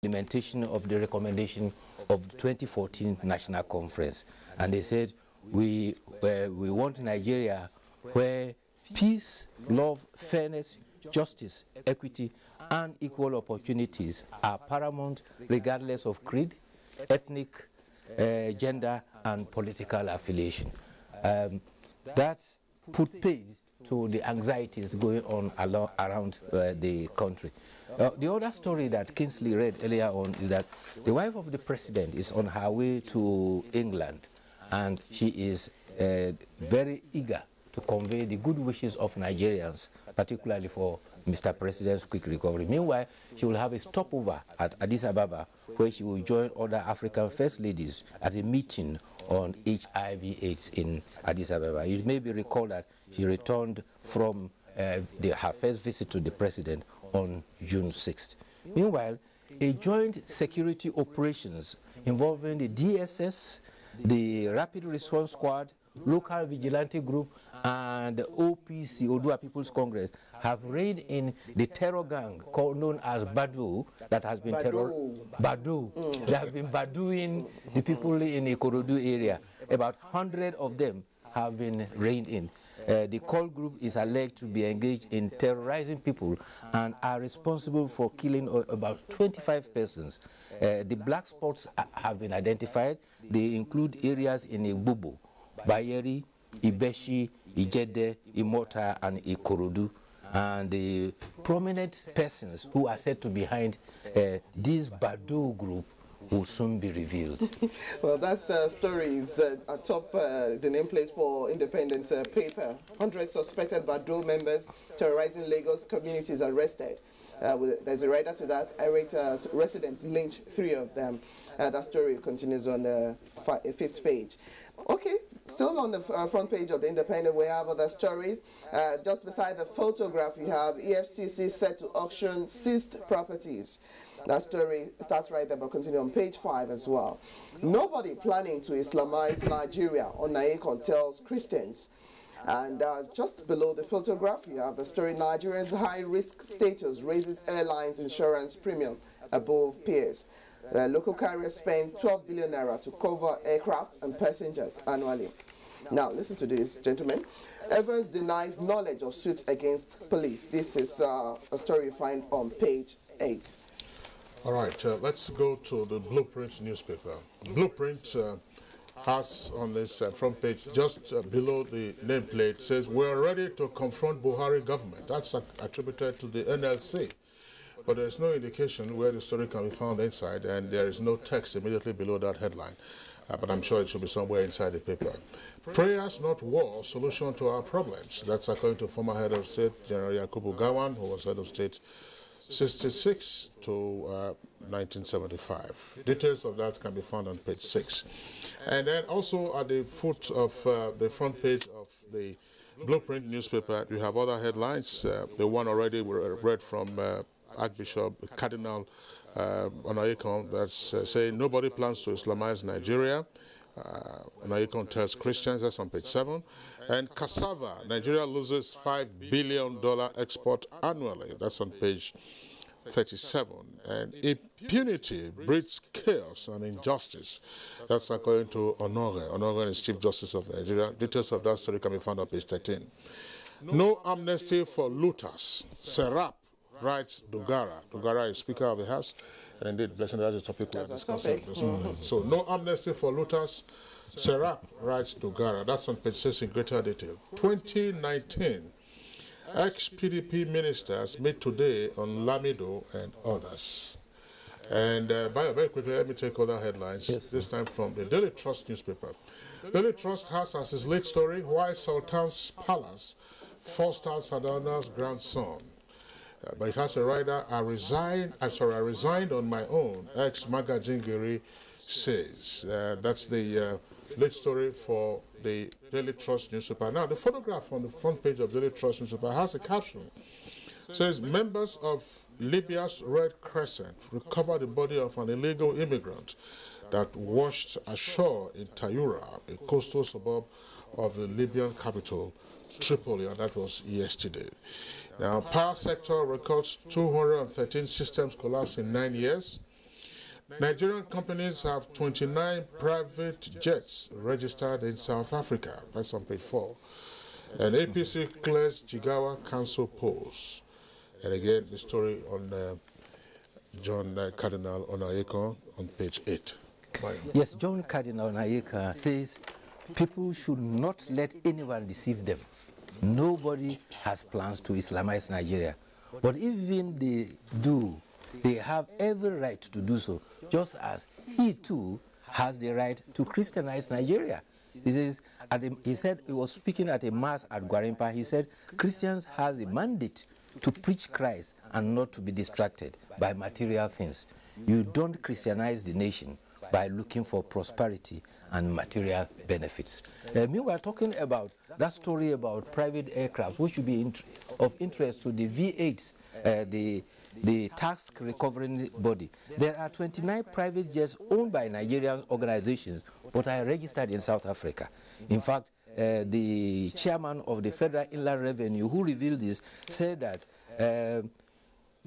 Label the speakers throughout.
Speaker 1: implementation of the recommendation of the 2014 National Conference. And they said, we want Nigeria where peace, love, fairness, justice, equity, and equal opportunities are paramount regardless of creed, ethnic, gender, and political affiliation. That put paid to the anxieties going on around the country. The other story that Kingsley read earlier on is that the wife of the president is on her way to England, and she is very eager to convey the good wishes of Nigerians, particularly for Mr. President's quick recovery. Meanwhile, she will have a stopover at Addis Ababa, where she will join other African first ladies at a meeting on HIV/AIDS in Addis Ababa. You may be recalled that she returned from her first visit to the president on June 6th. Meanwhile, a joint security operations involving the DSS, the Rapid Response Squad, local vigilante group, and OPC, Odua People's Congress, have reigned in the terror gang known as Badu that has been They have been Baduing the people in the Ikorodu area. About 100 of them have been reined in. The call group is alleged to be engaged in terrorizing people and are responsible for killing about 25 persons. The black spots have been identified. They include areas in Igbobo, Bayeri, Ibeshi, Ijede, Imota, and Ikorodu. And the prominent persons who are said to be behind this Badu group will soon be revealed.
Speaker 2: Well, that's stories atop the nameplate for Independent paper. 100 suspected Badu members terrorizing Lagos communities arrested. There's a writer to that. Irate residents lynched 3 of them. That story continues on the 5th page. Okay, still on the front page of the Independent, we have other stories. Just beside the photograph, you have EFCC set to auction seized properties. That story starts right there, but continue on page 5 as well. Nobody planning to Islamize Nigeria, Onayekon tells Christians. And just below the photograph, you have the story, Nigeria's high-risk status raises airlines insurance premium above peers. Local carriers spend 12 billion naira to cover aircraft and passengers annually. Now, listen to this, gentlemen. Evans denies knowledge of suits against police. This is a story you find on page 8.
Speaker 3: All right, let's go to the Blueprint newspaper. Blueprint has on this front page, just below the nameplate, says, "We're ready to confront Buhari government." That's attributed to the NLC. But there's no indication where the story can be found inside, and there is no text immediately below that headline. But I'm sure it should be somewhere inside the paper. Prayers, not war, solution to our problems. That's according to former head of state, General Yakubu Gowon, who was head of state 66 to 1975. Details of that can be found on page 6. And then also at the foot of the front page of the Blueprint newspaper, you have other headlines. The one already we read from Archbishop Cardinal Onayekon, that's saying nobody plans to Islamize Nigeria. Onayekon tells Christians, that's on page 7. And cassava, Nigeria loses $5 billion export annually. That's on page 37. And impunity breeds chaos and injustice. That's according to Honore. Honore is Chief Justice of Nigeria. Details of that story can be found on page 13. No amnesty for looters. Serap writes Dogara. Dogara is Speaker of the House. And indeed, Blessing, that's a topic we are discussing this morning. So, no amnesty for looters. Serap writes Dogara. That's on page 6 in greater detail. 2019. Ex-PDP ministers meet today on Lamido and others. And very quickly, let me take other headlines, this time from the Daily Trust newspaper. Daily Trust has as its lead story, why Sultan's Palace forced out Sardauna's grandson. But it has a writer, I resigned on my own, ex-Magajingiri says. That's the lead story for the Daily Trust newspaper. Now, the photograph on the front page of Daily Trust newspaper has a caption. It says, members of Libya's Red Crescent recovered the body of an illegal immigrant that washed ashore in Tayura, a coastal suburb of the Libyan capital, Tripoli, and that was yesterday. Now, power sector records 213 systems collapse in 9 years. Nigerian companies have 29 private jets registered in South Africa. That's on page 4. And APC clears Jigawa Council polls. And again, the story on John Cardinal Onayeka on page 8.
Speaker 1: Yes, John Cardinal Onayeka says people should not let anyone deceive them. Nobody has plans to Islamize Nigeria. But even they do, they have every right to do so, just as he too has the right to Christianize Nigeria. He says, he said he was speaking at a mass at Gwarimpa. He said Christians has a mandate to preach Christ and not to be distracted by material things. You don't Christianize the nation by looking for prosperity and material benefits. Meanwhile, talking about that story about private aircraft, which should be of interest to the V8s, the tax recovering body. There are 29 private jets owned by Nigerian organizations, but are registered in South Africa. In fact, the chairman of the Federal Inland Revenue, who revealed this, said that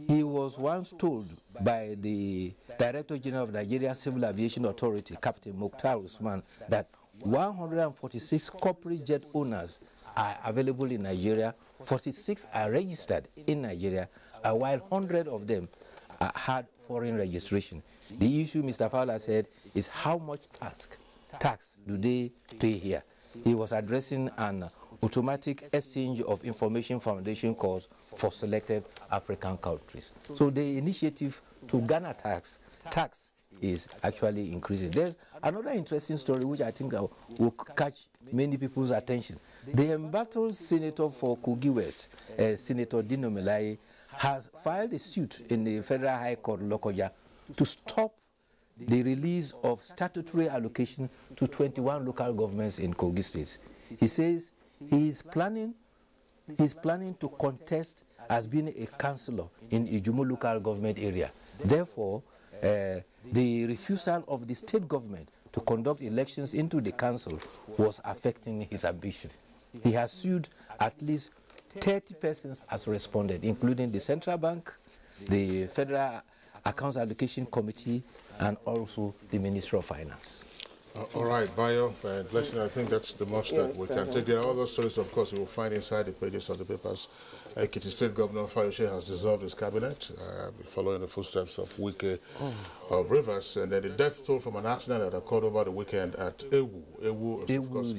Speaker 1: he was once told by the Director General of Nigeria Civil Aviation Authority, Captain Mukhtar Usman, that 146 corporate jet owners are available in Nigeria, 46 are registered in Nigeria, while 100 of them had foreign registration. The issue, Mr. Fowler said, is how much tax do they pay here? He was addressing an automatic exchange of information foundation course for selected African countries. So the initiative to garner tax is actually increasing. There's another interesting story which I think will catch many people's attention. The embattled senator for Kogi West, Senator Dino Melaye, has filed a suit in the Federal High Court, Lokoja, to stop the release of statutory allocation to 21 local governments in Kogi State. He says he's planning to contest as being a councillor in Ijumo local government area. Therefore, the refusal of the state government to conduct elections into the council was affecting his ambition. He has sued at least 30 persons as responded, including the Central Bank, the Federal Accounts Allocation Committee, and also the Ministry of Finance.
Speaker 3: All right, Bayo, blessing, I think that's the most that we can take. There are all those stories, of course, we will find inside the pages of the papers. Ekiti State Governor Fayose has dissolved his cabinet, following the footsteps of Wike of Rivers, and then the death toll from an accident that occurred over the weekend at Ewu. Ewu, of course,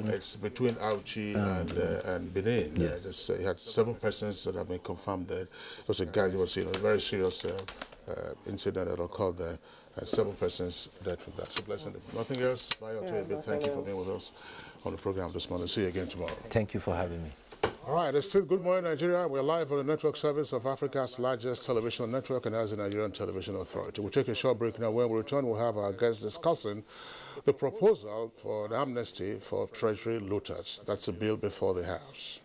Speaker 3: it's between Auchi and Benin. Yes. He had 7 persons that have been confirmed dead. It was a guy who was, a very serious incident that occurred there. 7 persons dead from that. So blessing. Nothing else. Thank you for being with us on the program this morning. See you again tomorrow.
Speaker 1: Thank you for having me.
Speaker 3: All right, it's still Good Morning Nigeria. We're live on the network service of Africa's largest television network, and as the Nigerian Television Authority. We'll take a short break now. When we return, we'll have our guests discussing the proposal for an amnesty for Treasury looters. That's a bill before the House.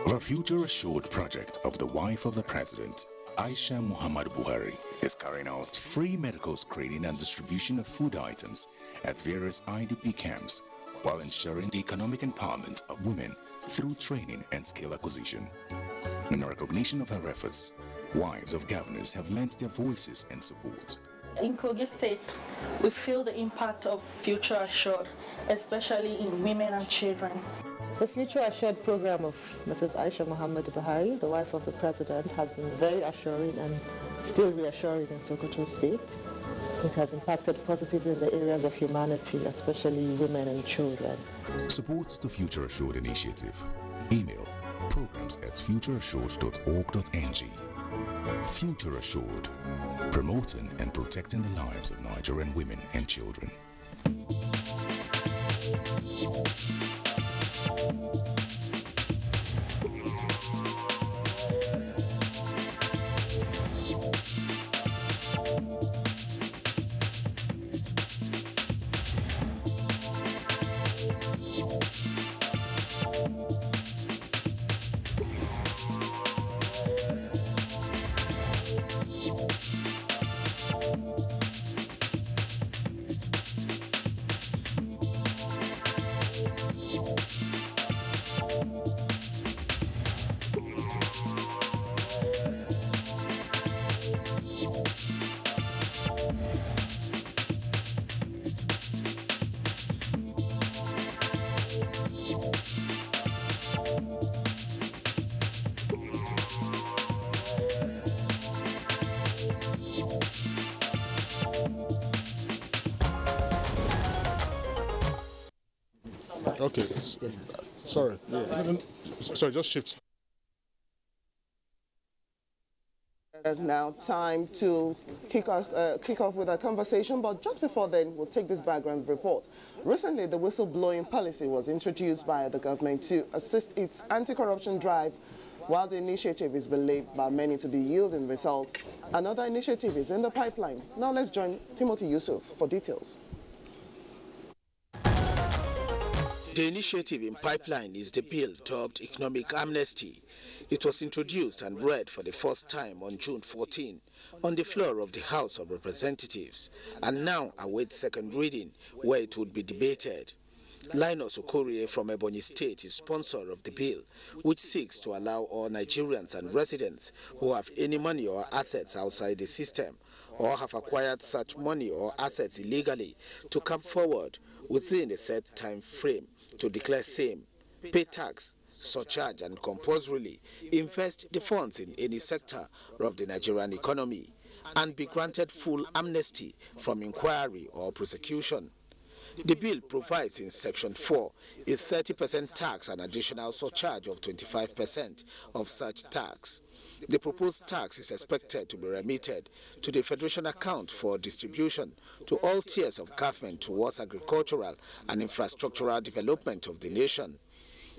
Speaker 4: The Future Assured project of the wife of the president, Aisha Muhammad Buhari, is carrying out free medical screening and distribution of food items at various IDP camps while ensuring the economic empowerment of women through training and skill acquisition. In recognition of her efforts, wives of governors have lent their voices and support.
Speaker 5: In Kogi State, we feel the impact of Future Assured, especially in women and children.
Speaker 6: The Future Assured program of Mrs. Aisha Muhammad Buhari, the wife of the president, has been very assuring and still reassuring in Sokoto State. It has impacted positively in the areas of humanity, especially women and children.
Speaker 4: Supports the Future Assured initiative. Email programs@futureassured.org.ng. Future Assured, promoting and protecting the lives of Nigerian women and children.
Speaker 3: Okay.
Speaker 7: Yes, sir.
Speaker 3: Sorry. Yeah. Sorry, just shift.
Speaker 2: Now time to kick off with a conversation, but just before then, we'll take this background report. Recently, the whistleblowing policy was introduced by the government to assist its anti-corruption drive. While the initiative is believed by many to be yielding results, another initiative is in the pipeline. Now let's join Timothy Yusuf for details.
Speaker 8: The initiative in pipeline is the bill dubbed Economic Amnesty. It was introduced and read for the first time on June 14 on the floor of the House of Representatives and now awaits second reading where it would be debated. Linus Okorie from Ebonyi State is sponsor of the bill, which seeks to allow all Nigerians and residents who have any money or assets outside the system or have acquired such money or assets illegally to come forward within a set time frame to declare same, pay tax, surcharge and compulsorily invest the funds in any sector of the Nigerian economy and be granted full amnesty from inquiry or prosecution. The bill provides in Section 4 a 30% tax and additional surcharge of 25% of such tax. The proposed tax is expected to be remitted to the Federation account for distribution to all tiers of government towards agricultural and infrastructural development of the nation.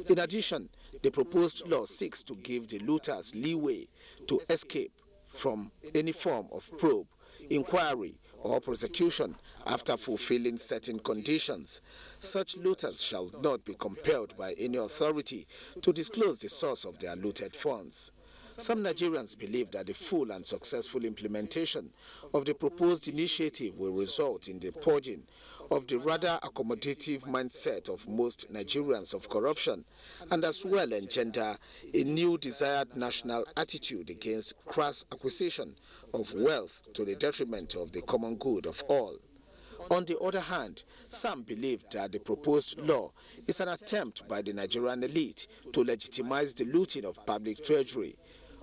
Speaker 8: In addition, the proposed law seeks to give the looters leeway to escape from any form of probe, inquiry, or prosecution after fulfilling certain conditions. Such looters shall not be compelled by any authority to disclose the source of their looted funds. Some Nigerians believe that the full and successful implementation of the proposed initiative will result in the purging of the rather accommodative mindset of most Nigerians of corruption and as well engender a new desired national attitude against crass acquisition of wealth to the detriment of the common good of all. On the other hand, some believe that the proposed law is an attempt by the Nigerian elite to legitimize the looting of public treasury.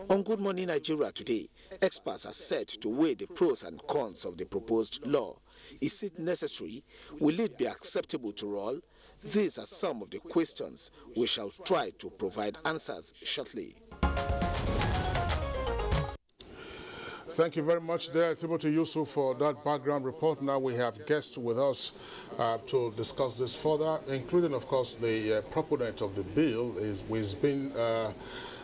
Speaker 8: On Good Morning Nigeria today, experts are set to weigh the pros and cons of the proposed law. Is it necessary? Will it be acceptable to all? These are some of the questions we shall try to provide answers shortly.
Speaker 3: Thank you very much there, Timothy Yusuf, for that background report. Now we have guests with us to discuss this further, including, of course, the proponent of the bill. He's been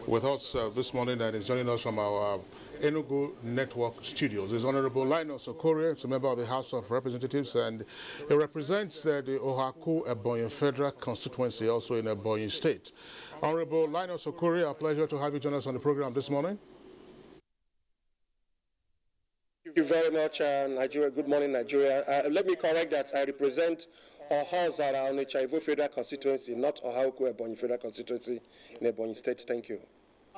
Speaker 3: with us this morning and is joining us from our Enugu Network Studios. Is Honorable Linus Okorie. He's a member of the House of Representatives and he represents the Ohaku-Ebonyi Federal Constituency, also in Ebonyi State. Honorable Linus Okorie, a pleasure to have you join us on the program this morning.
Speaker 9: Thank you very much, Nigeria. Good morning, Nigeria. Let me correct that I represent Ohazara on the Chaivo Federal Constituency, not Ohaku-Ebonyi Federal Constituency in Ebonyi State. Thank you.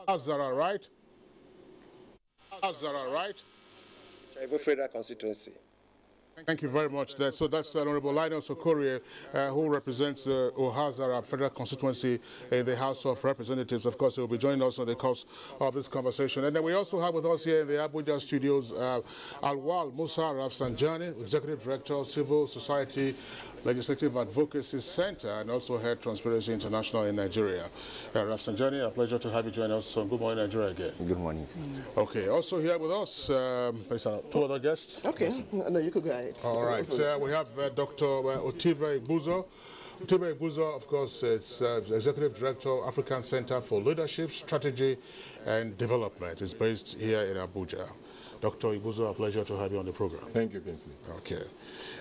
Speaker 3: Ohazara, right? Ohazara, right?
Speaker 9: Chaivo Federal Constituency.
Speaker 3: Thank you very much. So that's Honorable Linus Okorie, who represents Ohazara Federal Constituency in the House of Representatives. Of course, he will be joining us on the course of this conversation. And then we also have with us here in the Abuja studios, Alwal Musa Rafsanjani, Executive Director, Civil Society Legislative Advocacy Center, and also head Transparency International in Nigeria. Rafsanjani, a pleasure to have you join us on Good Morning Nigeria again.
Speaker 10: Good morning, sir.
Speaker 3: Okay, also here with us, two other guests.
Speaker 2: Okay, no, you could go ahead.
Speaker 3: All right, we have Dr. Otive Ibuzo. Otive Ibuzo, of course, is Executive Director, African Center for Leadership, Strategy and Development. It's based here in Abuja. Dr. Ibuzo, a pleasure to have you on the program.
Speaker 10: Thank you, Kinsley.
Speaker 3: Okay.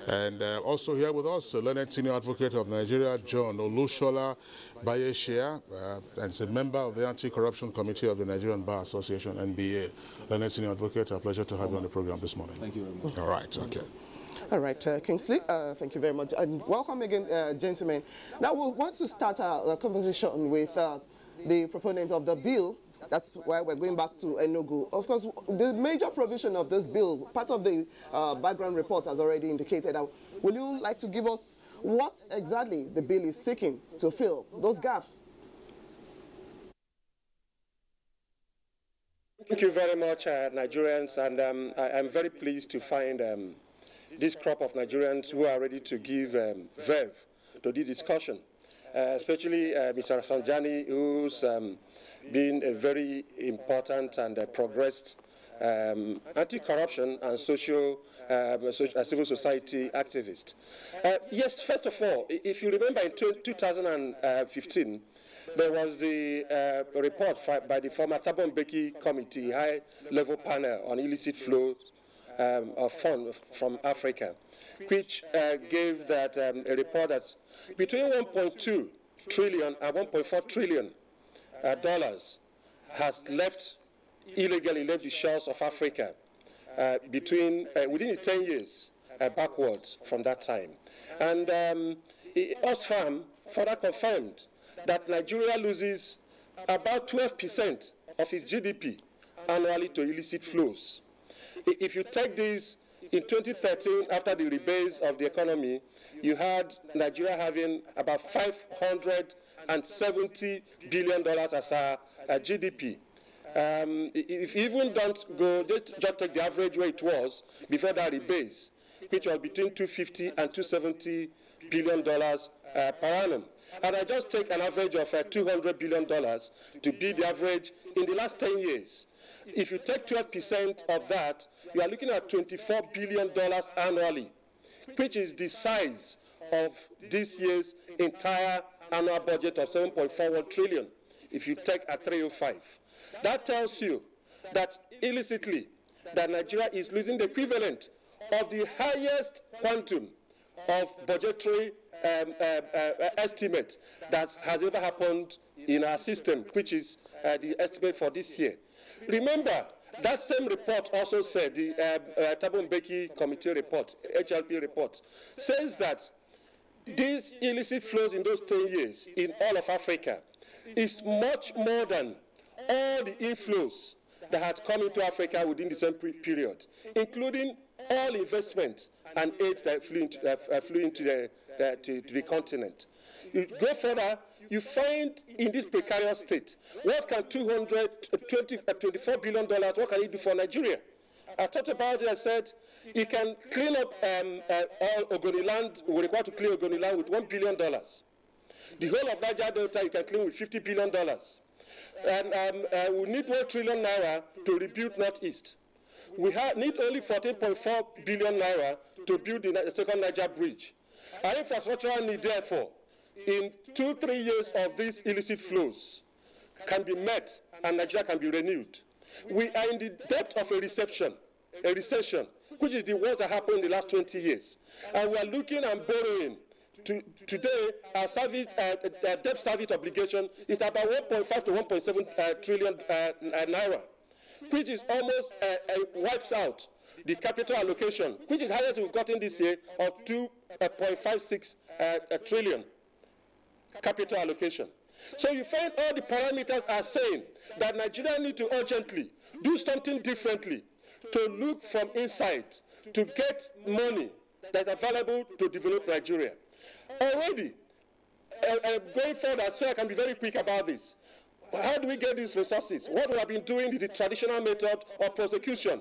Speaker 3: And also here with us, Learned Senior Advocate of Nigeria, John Olushola Bayeshia, and is a member of the Anti-Corruption Committee of the Nigerian Bar Association, NBA. Learned Senior Advocate, a pleasure to have you on the program this morning.
Speaker 10: Thank you very much.
Speaker 3: All right, okay.
Speaker 2: All right, Kingsley, thank you very much. And welcome again, gentlemen. Now we want to start our conversation with the proponent of the bill. That's why we're going back to Enugu. Of course, the major provision of this bill, part of the background report has already indicated. Will you like to give us what exactly the bill is seeking to fill those gaps?
Speaker 9: Thank you very much, Nigerians, and I'm very pleased to find this crop of Nigerians who are ready to give verve to this discussion. especially Mr. Sanjani, who's been a very important and progressed anti-corruption and civil society activist. Yes, first of all, if you remember in 2015, there was the report by the former Thabo Mbeki Committee, high-level panel on illicit flows of funds from Africa, which gave that a report that between 1.2 trillion and 1.4 trillion dollars has illegally left the shores of Africa within 10 years backwards from that time. And Oxfam further confirmed that Nigeria loses about 12% of its GDP annually to illicit flows. If you take this, in 2013, after the rebase of the economy, you had Nigeria having about $570 billion as our GDP. If you even don't go, just take the average where it was before that rebase, which was between $250 and $270 billion per annum. And I just take an average of $200 billion to be the average in the last 10 years. If you take 12% of that, you are looking at $24 billion annually, which is the size of this year's entire annual budget of $7.41 trillion, if you take a 305. That tells you that illicitly, that Nigeria is losing the equivalent of the highest quantum of budgetary estimate that has ever happened in our system, which is the estimate for this year. Remember, that same report also said, the Thabo Mbeki Committee report, HLP report, says that these illicit flows in those 10 years in all of Africa is much more than all the inflows that had come into Africa within the same period, including all investment and aid that flew into the continent. You go further, you find in this precarious state, what can $24 billion, what can it do for Nigeria? I thought about it, I said, it can clean up all Ogoni land, we're required to clean Ogoni land with $1 billion. The whole of Niger Delta, you can clean with $50 billion. And we need 1 trillion naira to rebuild Northeast. We need only 14.4 billion naira to build the second Niger bridge. Our infrastructural need, therefore, in 2-3 years of these illicit flows can be met and Nigeria can be renewed. We are in the depth of a recession, which is the worst that happened in the last 20 years. And we are looking and borrowing. Today, our debt service obligation is about 1.5 to 1.7 trillion naira, which is almost wipes out the capital allocation, which is highest we've gotten this year of 2.56 trillion capital allocation. So you find all the parameters are saying that Nigeria need to urgently do something differently to look from inside to get money that's available to develop Nigeria. Already, going forward, so I can be very quick about this. How do we get these resources? What we have been doing is the traditional method of prosecution,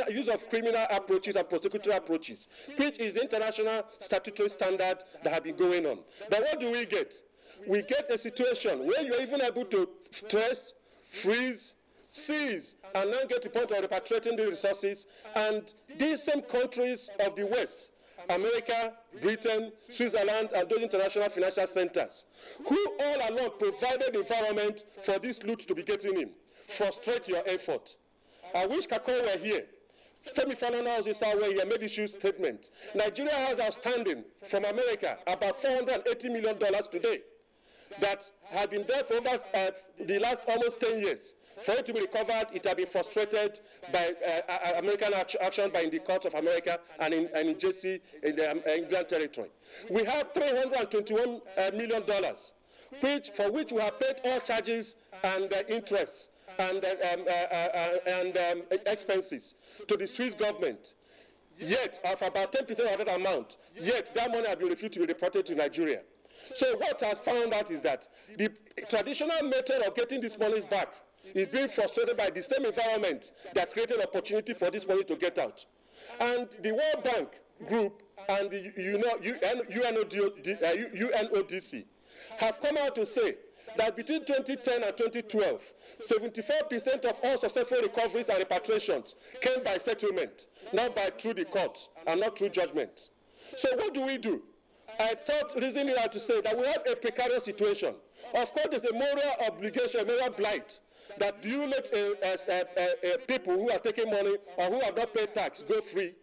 Speaker 9: use of criminal approaches and prosecutory approaches, which is the international statutory standard that have been going on. But what do we get? We get a situation where you are even able to trace, freeze, seize, and now get to the point of repatriating the resources, and these same countries of the West, America, Britain, Switzerland, and those international financial centers, who all along provided the environment for this loot to be getting in, frustrate your effort. I wish Kako were here. Femi Falana was where he made issue statement. Nigeria has outstanding from America about $480 million today that have been there for over the last almost 10 years. For it to be recovered, it has been frustrated by American action by the courts of America and in JC in the England territory. We have $321 million, for which we have paid all charges and interest and expenses to the Swiss government. Yet, of about 10% of that amount, yet that money has been refused to be reported to Nigeria. So what I found out is that the traditional method of getting these monies back is being frustrated by the same environment that created opportunity for this money to get out. And the World Bank Group and the UNODC have come out to say that between 2010 and 2012, 74% of all successful recoveries and repatriations came by settlement, not by through the courts and not through judgment. So what do we do? I thought reasoning out to say that we have a precarious situation. Of course, there's a moral obligation, a moral blight, that do you let people who are taking money or who have not paid tax go free?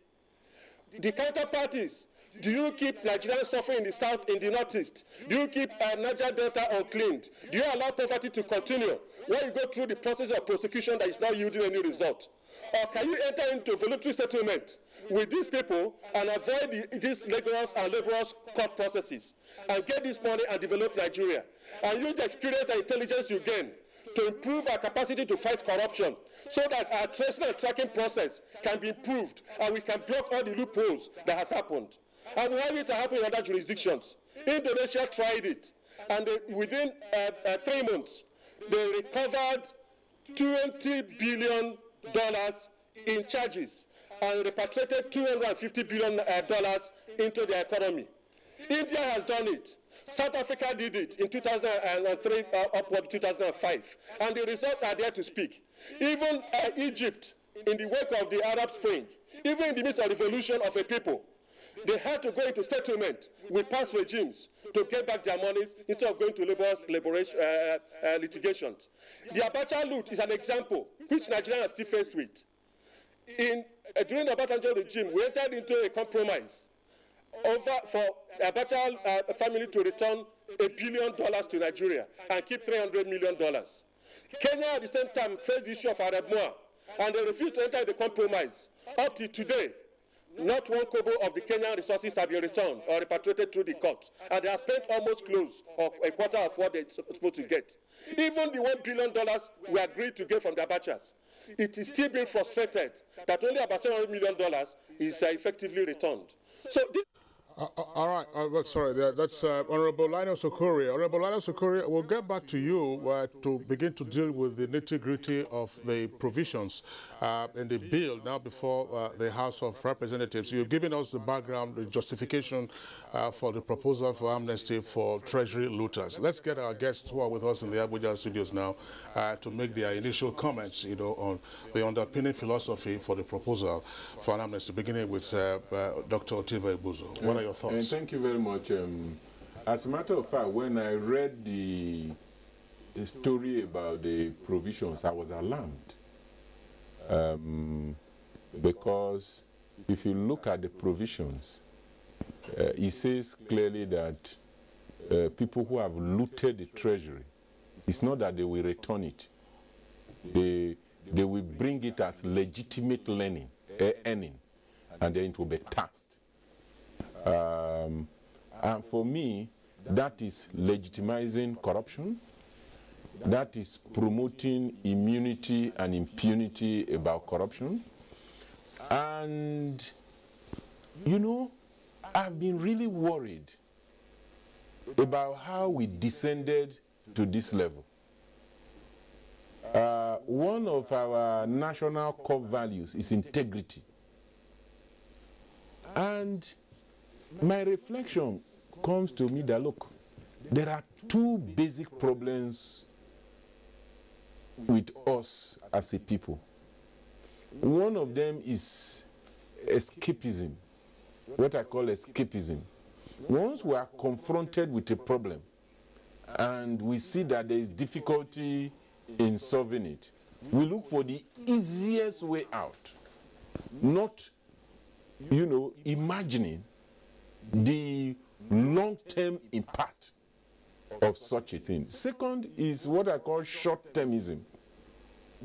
Speaker 9: The counterparties, do you keep Nigerians suffering in the south, in the northeast? Do you keep Niger Delta uncleaned? Do you allow poverty to continue when you go through the process of prosecution that is not yielding any result? Or can you enter into voluntary settlement with these people and avoid these laborers and laborers court processes and get this money and develop Nigeria and use the experience and intelligence you gain to improve our capacity to fight corruption so that our tracing and tracking process can be improved and we can block all the loopholes that has happened. And we have it to happen in other jurisdictions. Indonesia tried it, and within 3 months, they recovered $20 billion in charges and repatriated $250 billion into their economy. India has done it. South Africa did it in 2003 upward 2005, and the results are there to speak. Even Egypt, in the wake of the Arab Spring, even in the midst of the revolution of a people, they had to go into settlement with past regimes to get back their monies instead of going to litigations. The Abuja loot is an example which Nigerians are still faced with. During the Abuja regime, we entered into a compromise for Abuja family to return $1 billion to Nigeria and keep $300 million. Kenya at the same time faced the issue of Arab Moa, and they refused to enter the compromise. Up to today, not one kobo of the Kenyan resources have been returned or repatriated through the courts, and they have spent almost close or a quarter of what they're supposed to get. Even the $1 billion we agreed to get from the Abachas, it is still being frustrated that only about $700 million is effectively returned. So this
Speaker 3: all right, sorry, that's Honorable Lionel Sokoria. Honorable Lionel Sokoria, we'll get back to you to begin to deal with the nitty-gritty of the provisions in the bill now before the House of Representatives. You've given us the background, the justification for the proposal for amnesty for Treasury looters. Let's get our guests who are with us in the Abuja studios now to make their initial comments, on the underpinning philosophy for the proposal for an amnesty, beginning with Dr. Otiva Ibuzo. What are your thoughts?
Speaker 7: And thank you very much. As a matter of fact, when I read the story about the provisions, I was alarmed. Because if you look at the provisions, it says clearly that people who have looted the treasury, it's not that they will return it. They will bring it as legitimate earning, and then it will be taxed. And for me, that is legitimizing corruption. That is promoting immunity and impunity about corruption. And, I've been really worried about how we descended to this level. One of our national core values is integrity. And my reflection comes to me that, look, there are two basic problems with us as a people. One of them is escapism, what I call escapism. Once we are confronted with a problem and we see that there is difficulty in solving it, we look for the easiest way out, not, imagining the long-term impact of such a thing. Second is what I call short-termism.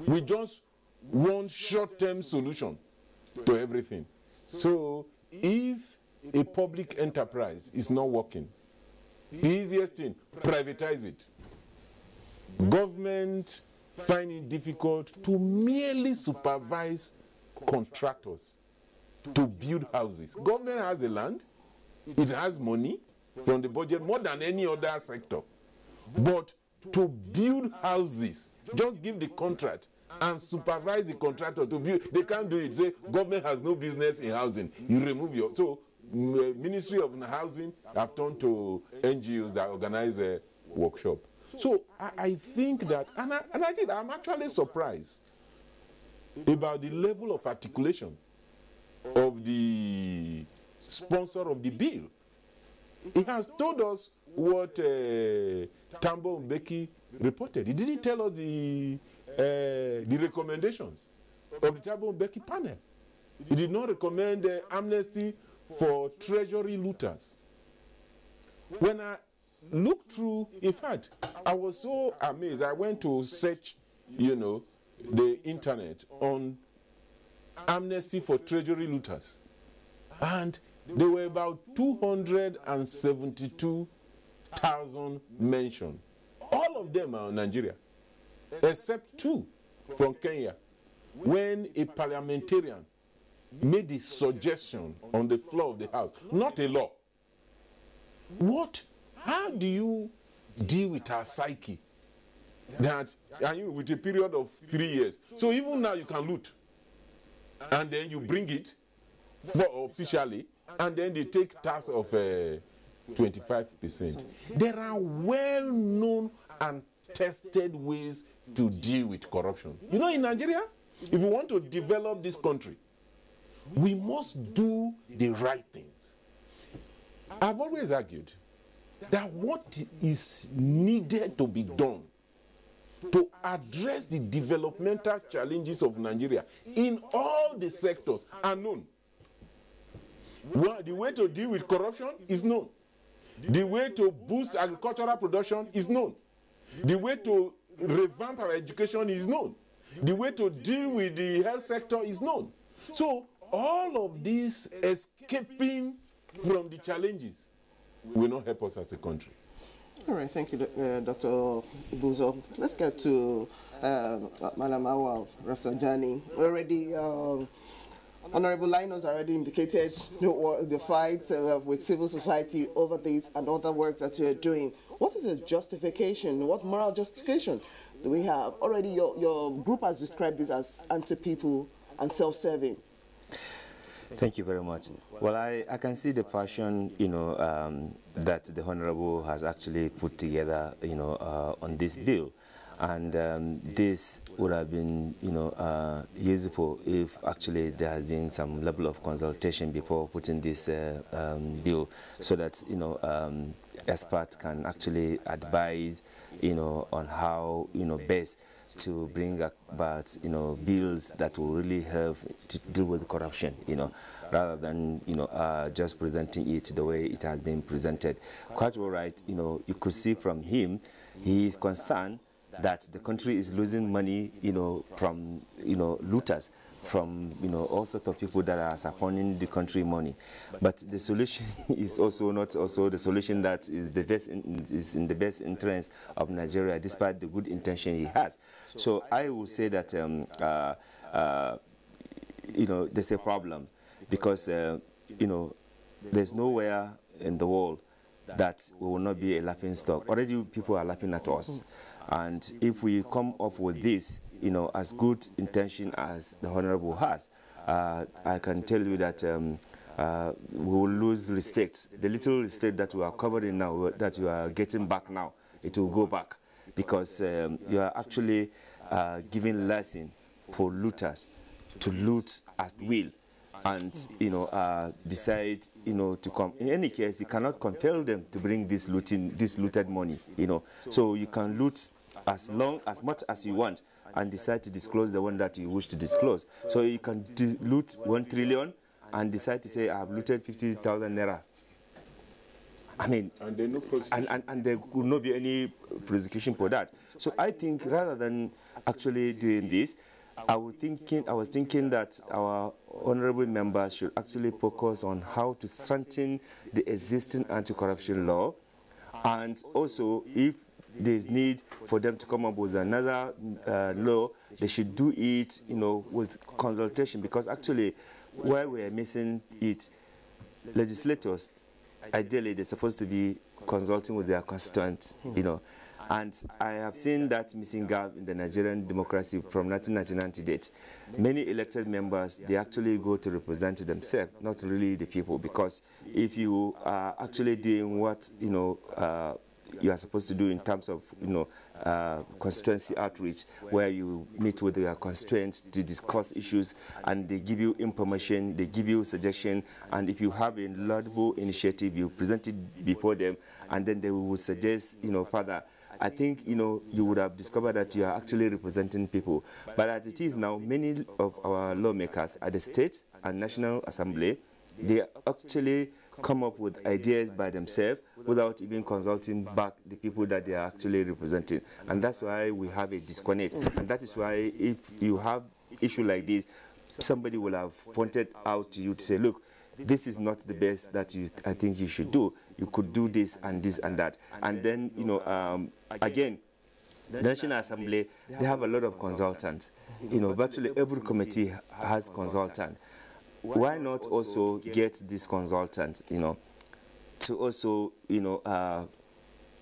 Speaker 7: We just want short-term solution to everything. So if a public enterprise is not working, the easiest thing, privatize it. Government find it difficult to merely supervise contractors to build houses. Government has a land, it has money from the budget more than any other sector. But to build houses, just give the contract and supervise the contractor to build. They can't do it. Say, government has no business in housing. You remove your... So Ministry of Housing have turned to NGOs that organize a workshop. So I think that, and I'm actually surprised about the level of articulation of the sponsor of the bill. He has told us what Tambo Mbeki reported. He didn't tell us the recommendations of the Tambo Mbeki panel. He did not recommend amnesty for treasury looters. When I looked through, in fact, I was so amazed. I went to search, the internet on amnesty for treasury looters. And there were about 272,000 mentioned. All of them are in Nigeria, except 2 from Kenya, when a parliamentarian made a suggestion on the floor of the House, not a law. How do you deal with our psyche? That, with a period of 3 years. So even now you can loot. And then you bring it for officially, and then they take tax of 25%. There are well-known and tested ways to deal with corruption. In Nigeria, if we want to develop this country, we must do the right things. I've always argued that what is needed to be done to address the developmental challenges of Nigeria in all the sectors are known. The way to deal with corruption is known. The way to boost agricultural production is known. The way to revamp our education is known. The way to deal with the health sector is known. So all of this escaping from the challenges will not help us as a country.
Speaker 2: All right, thank you, Dr. Buzo. Let's get to Madam Awa Rafsanjani. Already, Honorable Linus already indicated the fight with civil society over this and other works that you're doing. What is the justification? What moral justification do we have? Already, your group has described this as anti-people and self-serving.
Speaker 10: Thank you very much. Well, I can see the passion, that the Honorable has actually put together, on this bill. And this would have been, useful if actually there has been some level of consultation before putting this bill, so that, experts can actually advise, on how, best to bring about, bills that will really help to deal with corruption, rather than, just presenting it the way it has been presented. Quite all right, you could see from him, he is concerned that the country is losing money, from, looters, from, all sorts of people that are supporting the country money. But the solution is also not also the solution that is the best is in the best interest of Nigeria, despite the good intention he has. So I would say that, there's a problem, because, there's nowhere in the world that we will not be a laughing stock. Already people are laughing at us. And if we come up with this, as good intention as the Honorable has, I can tell you that we will lose respect. The little respect that we are covering now, that you are getting back now, it will go back, because you are actually giving lesson for looters to loot at will, and decide to come. In any case, you cannot compel them to bring this looted money. So you can loot as much as you want, and decide to disclose the one that you wish to disclose. So you can loot 1 trillion and decide to say, I have looted 50,000 naira. I mean, and there could not be any prosecution for that. So I think rather than actually doing this, I was thinking that our honorable members should actually focus on how to strengthen the existing anti-corruption law, and also if there is need for them to come up with another law, they should do it, with consultation, because actually where we are missing it, legislators, ideally they're supposed to be consulting with their constituents, And I have seen that missing gap in the Nigerian democracy from 1999 to date. Many elected members, they actually go to represent themselves, not really the people, because if you are actually doing what, you are supposed to do in terms of, constituency outreach, where you meet with your constituents to discuss issues, and they give you information, they give you suggestion, and if you have a laudable initiative, you present it before them, and then they will suggest, further. I think, you would have discovered that you are actually representing people. But as it is now, many of our lawmakers at the state and national assembly, they actually come up with ideas by themselves without even consulting back the people that they are actually representing. And that's why we have a disconnect. And that is why if you have issue like this, somebody will have pointed out to you to say, look, this is not the best that I think you should do. You could do this and that. And then, again, the National Assembly, they have a lot of consultants. Virtually every committee has consultant. Why not also get this consultant, to also,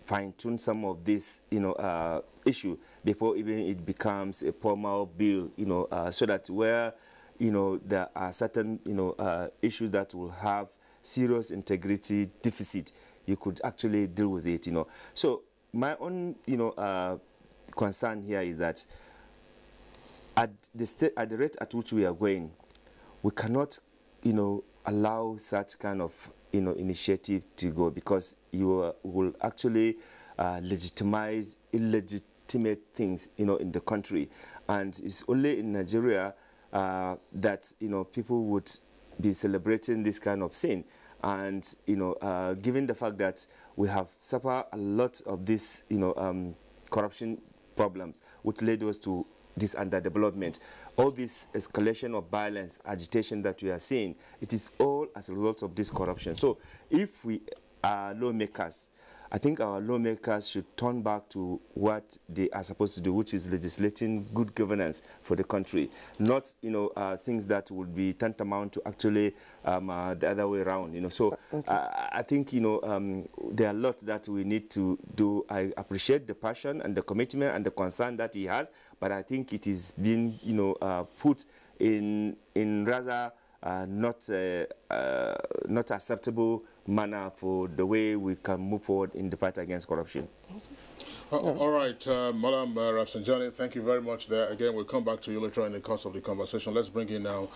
Speaker 10: fine-tune some of this, issue before even it becomes a formal bill, so that where, there are certain, issues that will have serious integrity deficit, you could actually deal with it, So my own, concern here is that at the rate at which we are going, we cannot, allow such kind of, initiative to go, because you will actually legitimize illegitimate things, in the country. And it's only in Nigeria that, people would be celebrating this kind of thing. And, given the fact that we have suffered a lot of this, corruption problems, which led us to this underdevelopment, all this escalation of violence, agitation that we are seeing, it is all as a result of this corruption. So if we are lawmakers, I think our lawmakers should turn back to what they are supposed to do, which is legislating good governance for the country, not things that would be tantamount to actually the other way around. So I think there are a lot that we need to do. I appreciate the passion and the commitment and the concern that he has, but I think it is being put in rather not acceptable manner for the way we can move forward in the fight against corruption.
Speaker 3: All right, Madam Rafsanjani, thank you very much there. Again, we'll come back to you later in the course of the conversation. Let's bring in now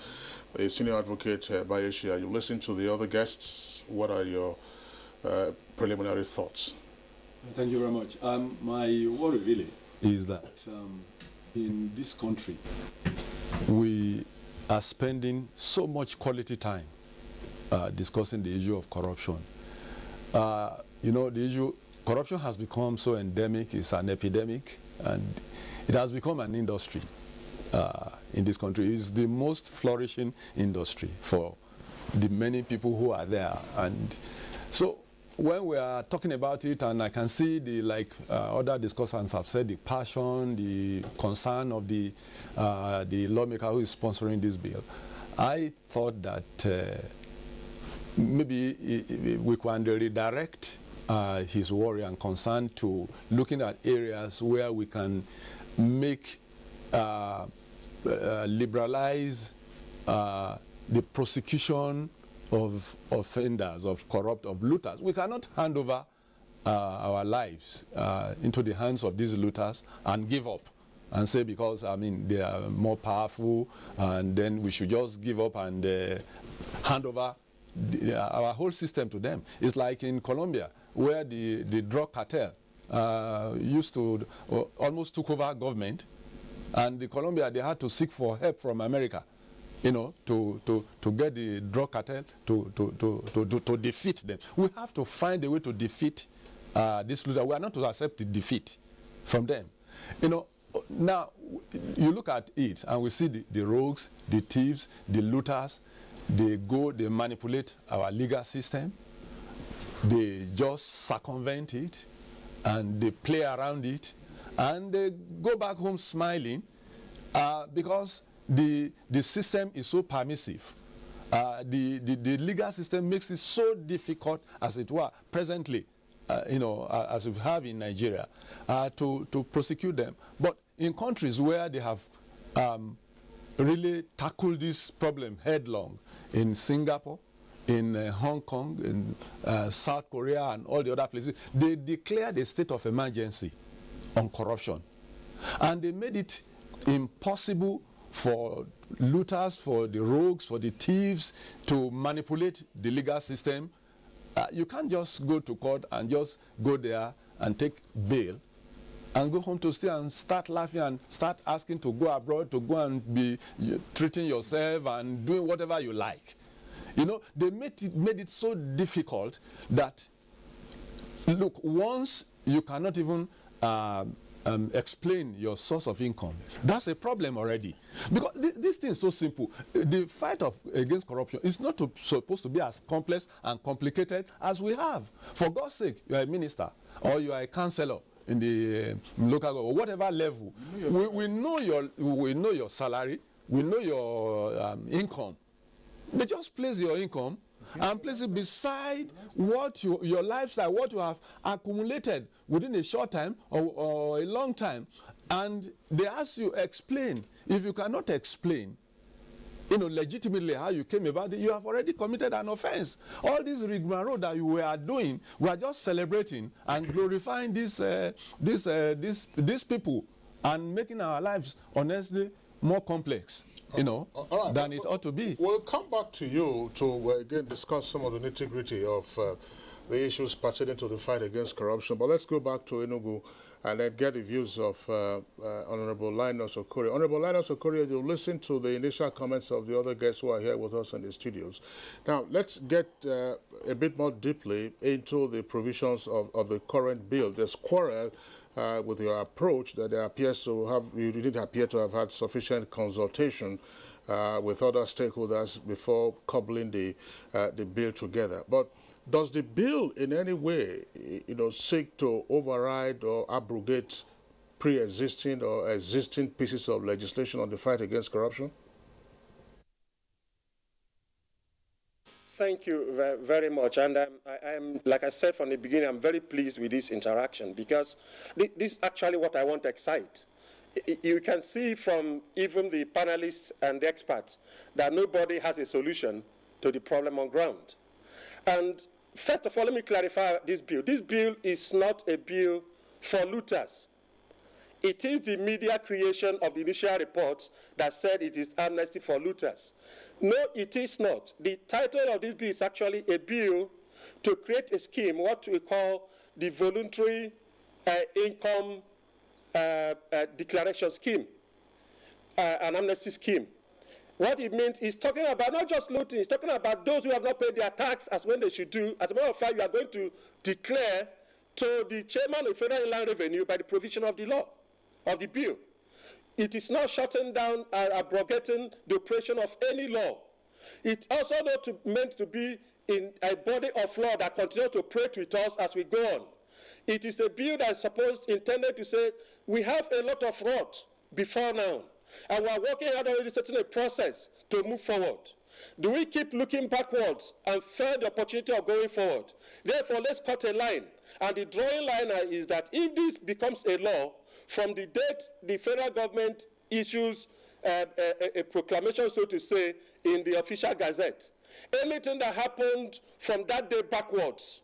Speaker 3: the senior advocate, Bayeshia. You listen to the other guests. What are your preliminary thoughts?
Speaker 11: Thank you very much. My worry really is that in this country, we are spending so much quality time discussing the issue of corruption. Corruption has become so endemic, it's an epidemic, and it has become an industry in this country. It's the most flourishing industry for the many people who are there. And so when we are talking about it, and I can see the, other discussants have said, the passion, the concern of the lawmaker who is sponsoring this bill, I thought that maybe we can redirect his worry and concern to looking at areas where we can make, liberalize the prosecution of offenders, of corrupt, of looters. We cannot hand over our lives into the hands of these looters and give up and say, because, they are more powerful, and then we should just give up and hand over our whole system to them. It's like in Colombia, where the drug cartel used to almost took over government, and the Colombia, they had to seek for help from America, to get the drug cartel to defeat them. We have to find a way to defeat this looter. We are not to accept the defeat from them. Now you look at it, and we see the rogues, the thieves, the looters. They manipulate our legal system, they just circumvent it, and they play around it, and they go back home smiling because the system is so permissive. The legal system makes it so difficult, as it were, presently, as we have in Nigeria, to prosecute them. But in countries where they have really tackled this problem headlong, in Singapore, in Hong Kong, in South Korea, and all the other places, they declared a state of emergency on corruption. And they made it impossible for looters, for the rogues, for the thieves to manipulate the legal system. You can't just go to court and just go there and take bail and go home to stay and start laughing and start asking to go abroad, to go and be treating yourself and doing whatever you like. You know, they made it so difficult that, look, once you cannot even explain your source of income, that's a problem already. Because this thing is so simple. The fight against corruption is not supposed to be as complex and complicated as we have. For God's sake, you are a minister or you are a councillor in the local or whatever level. We know your salary, we know your income. They just place your income and place it beside what your lifestyle, what you have accumulated within a short time or a long time, and they ask you explain. If you cannot explain, legitimately how you came about it, you have already committed an offense. All this rigmarole that you were doing, we are just celebrating and glorifying these people and making our lives honestly more complex. Right, than it ought to be.
Speaker 3: We'll come back to you to again discuss some of the nitty-gritty of the issues pertaining to the fight against corruption. But let's go back to Enugu and then get the views of Honorable Linus Okorie. Honorable Linus Okorie, you'll listen to the initial comments of the other guests who are here with us in the studios. Now, let's get a bit more deeply into the provisions of the current bill. There's quarrel with your approach that there appears to have, you didn't appear to have had sufficient consultation with other stakeholders before cobbling the bill together. But does the bill in any way, seek to override or abrogate pre-existing or existing pieces of legislation on the fight against corruption?
Speaker 9: Thank you very much. And I'm, like I said from the beginning, I'm very pleased with this interaction because this is actually what I want to excite. You can see from even the panelists and the experts that nobody has a solution to the problem on ground. And first of all, let me clarify this bill. This bill is not a bill for looters. It is the media creation of the initial report that said it is amnesty for looters. No, it is not. The title of this bill is actually a bill to create a scheme, what we call the voluntary income declaration scheme, an amnesty scheme. What it means is talking about not just looting, it's talking about those who have not paid their tax as when they should do. As a matter of fact, you are going to declare to the chairman of Federal Inland Revenue by the provision of the law, of the bill. It is not shutting down and abrogating the operation of any law. It's also not meant to be in a body of law that continues to operate with us as we go on. It is a bill that is intended to say we have a lot of rot before now, and we are working hard already setting a process to move forward. Do we keep looking backwards and fail the opportunity of going forward? Therefore, let's cut a line. And the drawing line is that if this becomes a law, from the date the federal government issues a proclamation, so to say, in the official gazette, anything that happened from that day backwards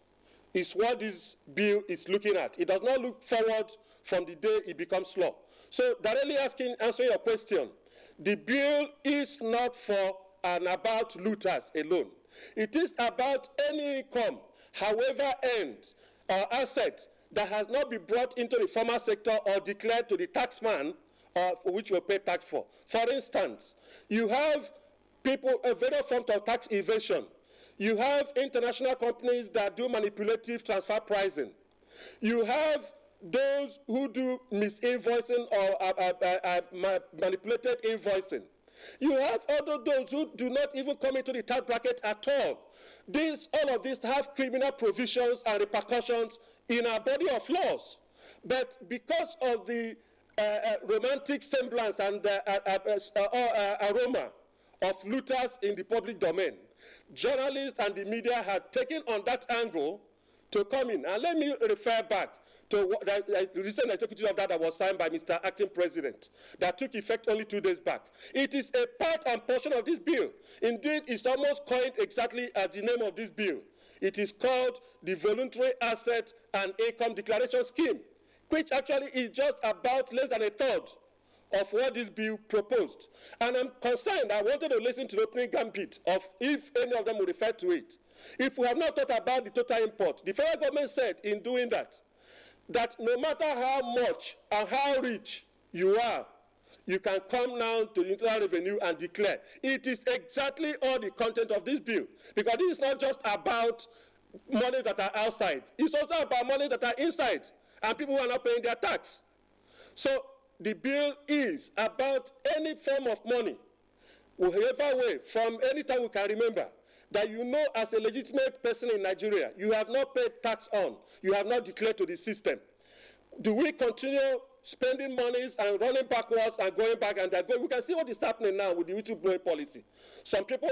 Speaker 9: is what this bill is looking at. It does not look forward from the day it becomes law. So directly answering your question, the bill is not for and about looters alone. It is about any income, however earned or asset, that has not been brought into the formal sector or declared to the taxman for which you pay tax for. For instance, you have people, a various forms of tax evasion. You have international companies that do manipulative transfer pricing. You have those who do misinvoicing or manipulated invoicing. You have other those who do not even come into the tax bracket at all. All of these have criminal provisions and repercussions in our body of laws. But because of the romantic semblance and aroma of looters in the public domain, journalists and the media had taken on that angle to come in. And let me refer back to the recent executive order that was signed by Mr. Acting President that took effect only 2 days back. It is a part and portion of this bill. Indeed, it's almost coined exactly as the name of this bill. It is called the Voluntary Asset and Income Declaration Scheme, which actually is just about less than a third of what this bill proposed. And I'm concerned, I wanted to listen to the opening gambit of if any of them will refer to it. If we have not thought about the total import, the federal government said in doing that no matter how much and how rich you are, you can come now to the internal revenue and declare. It is exactly all the content of this bill, because this is not just about money that are outside. It's also about money that are inside, and people who are not paying their tax. So the bill is about any form of money, whatever way, from any time we can remember, that you know as a legitimate person in Nigeria, you have not paid tax on, you have not declared to the system. Do we continue spending monies and running backwards and going back and going? We can see what is happening now with the whistleblowing policy. Some people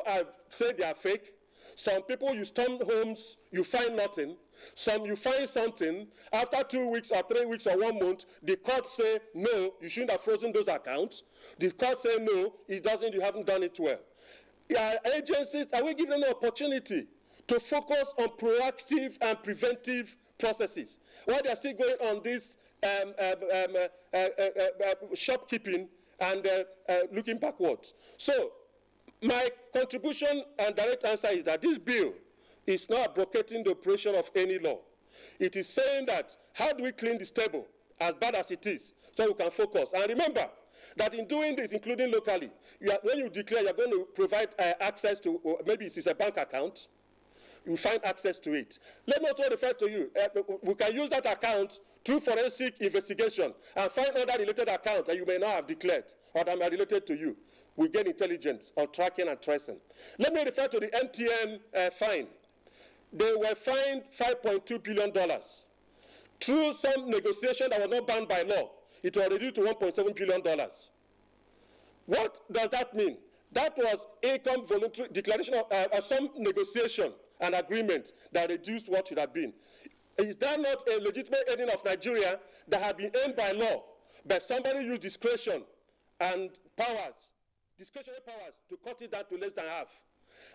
Speaker 9: say they are fake. Some people, you storm homes, you find nothing. Some you find something. After 2 weeks or 3 weeks or 1 month, the court say, no, you shouldn't have frozen those accounts. The court say, no, it doesn't, you haven't done it well. Agencies, are we giving them an opportunity to focus on proactive and preventive processes while they are still going on this shopkeeping and looking backwards? So my contribution and direct answer is that this bill is not abrogating the operation of any law. It is saying that how do we clean this table, as bad as it is, so we can focus. And remember that in doing this, including locally, when you declare you're going to provide access to, maybe it is a bank account, you find access to it. Let me also refer to you. We can use that account through forensic investigation and find other related accounts that you may not have declared or that are related to you. We get intelligence on tracking and tracing. Let me refer to the MTN fine. They were fined $5.2 billion. Through some negotiation that was not banned by law, it was reduced to $1.7 billion. What does that mean? That was income voluntary declaration of some negotiation and agreement that reduced what should have been. Is that not a legitimate earning of Nigeria that had been earned by law, but somebody used discretion and powers, discretionary powers, to cut it down to less than half?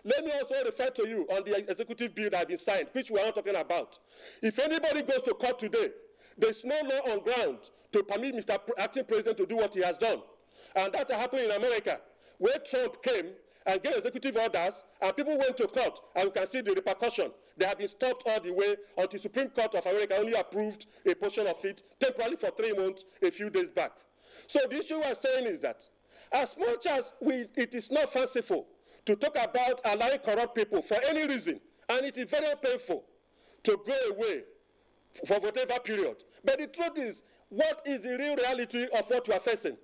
Speaker 9: Let me also refer to you on the executive bill that has been signed, which we are not talking about. If anybody goes to court today, there's no law on ground to permit Mr. Acting President to do what he has done. And that's happened in America, where Trump came and gave executive orders, and people went to court, and you can see the repercussion. They have been stopped all the way until Supreme Court of America only approved a portion of it temporarily for 3 months a few days back. So the issue we're saying is that as much as it is not fanciful to talk about allowing corrupt people for any reason, and it is very painful to go away for whatever period. But the truth is, what is the real reality of what you are facing?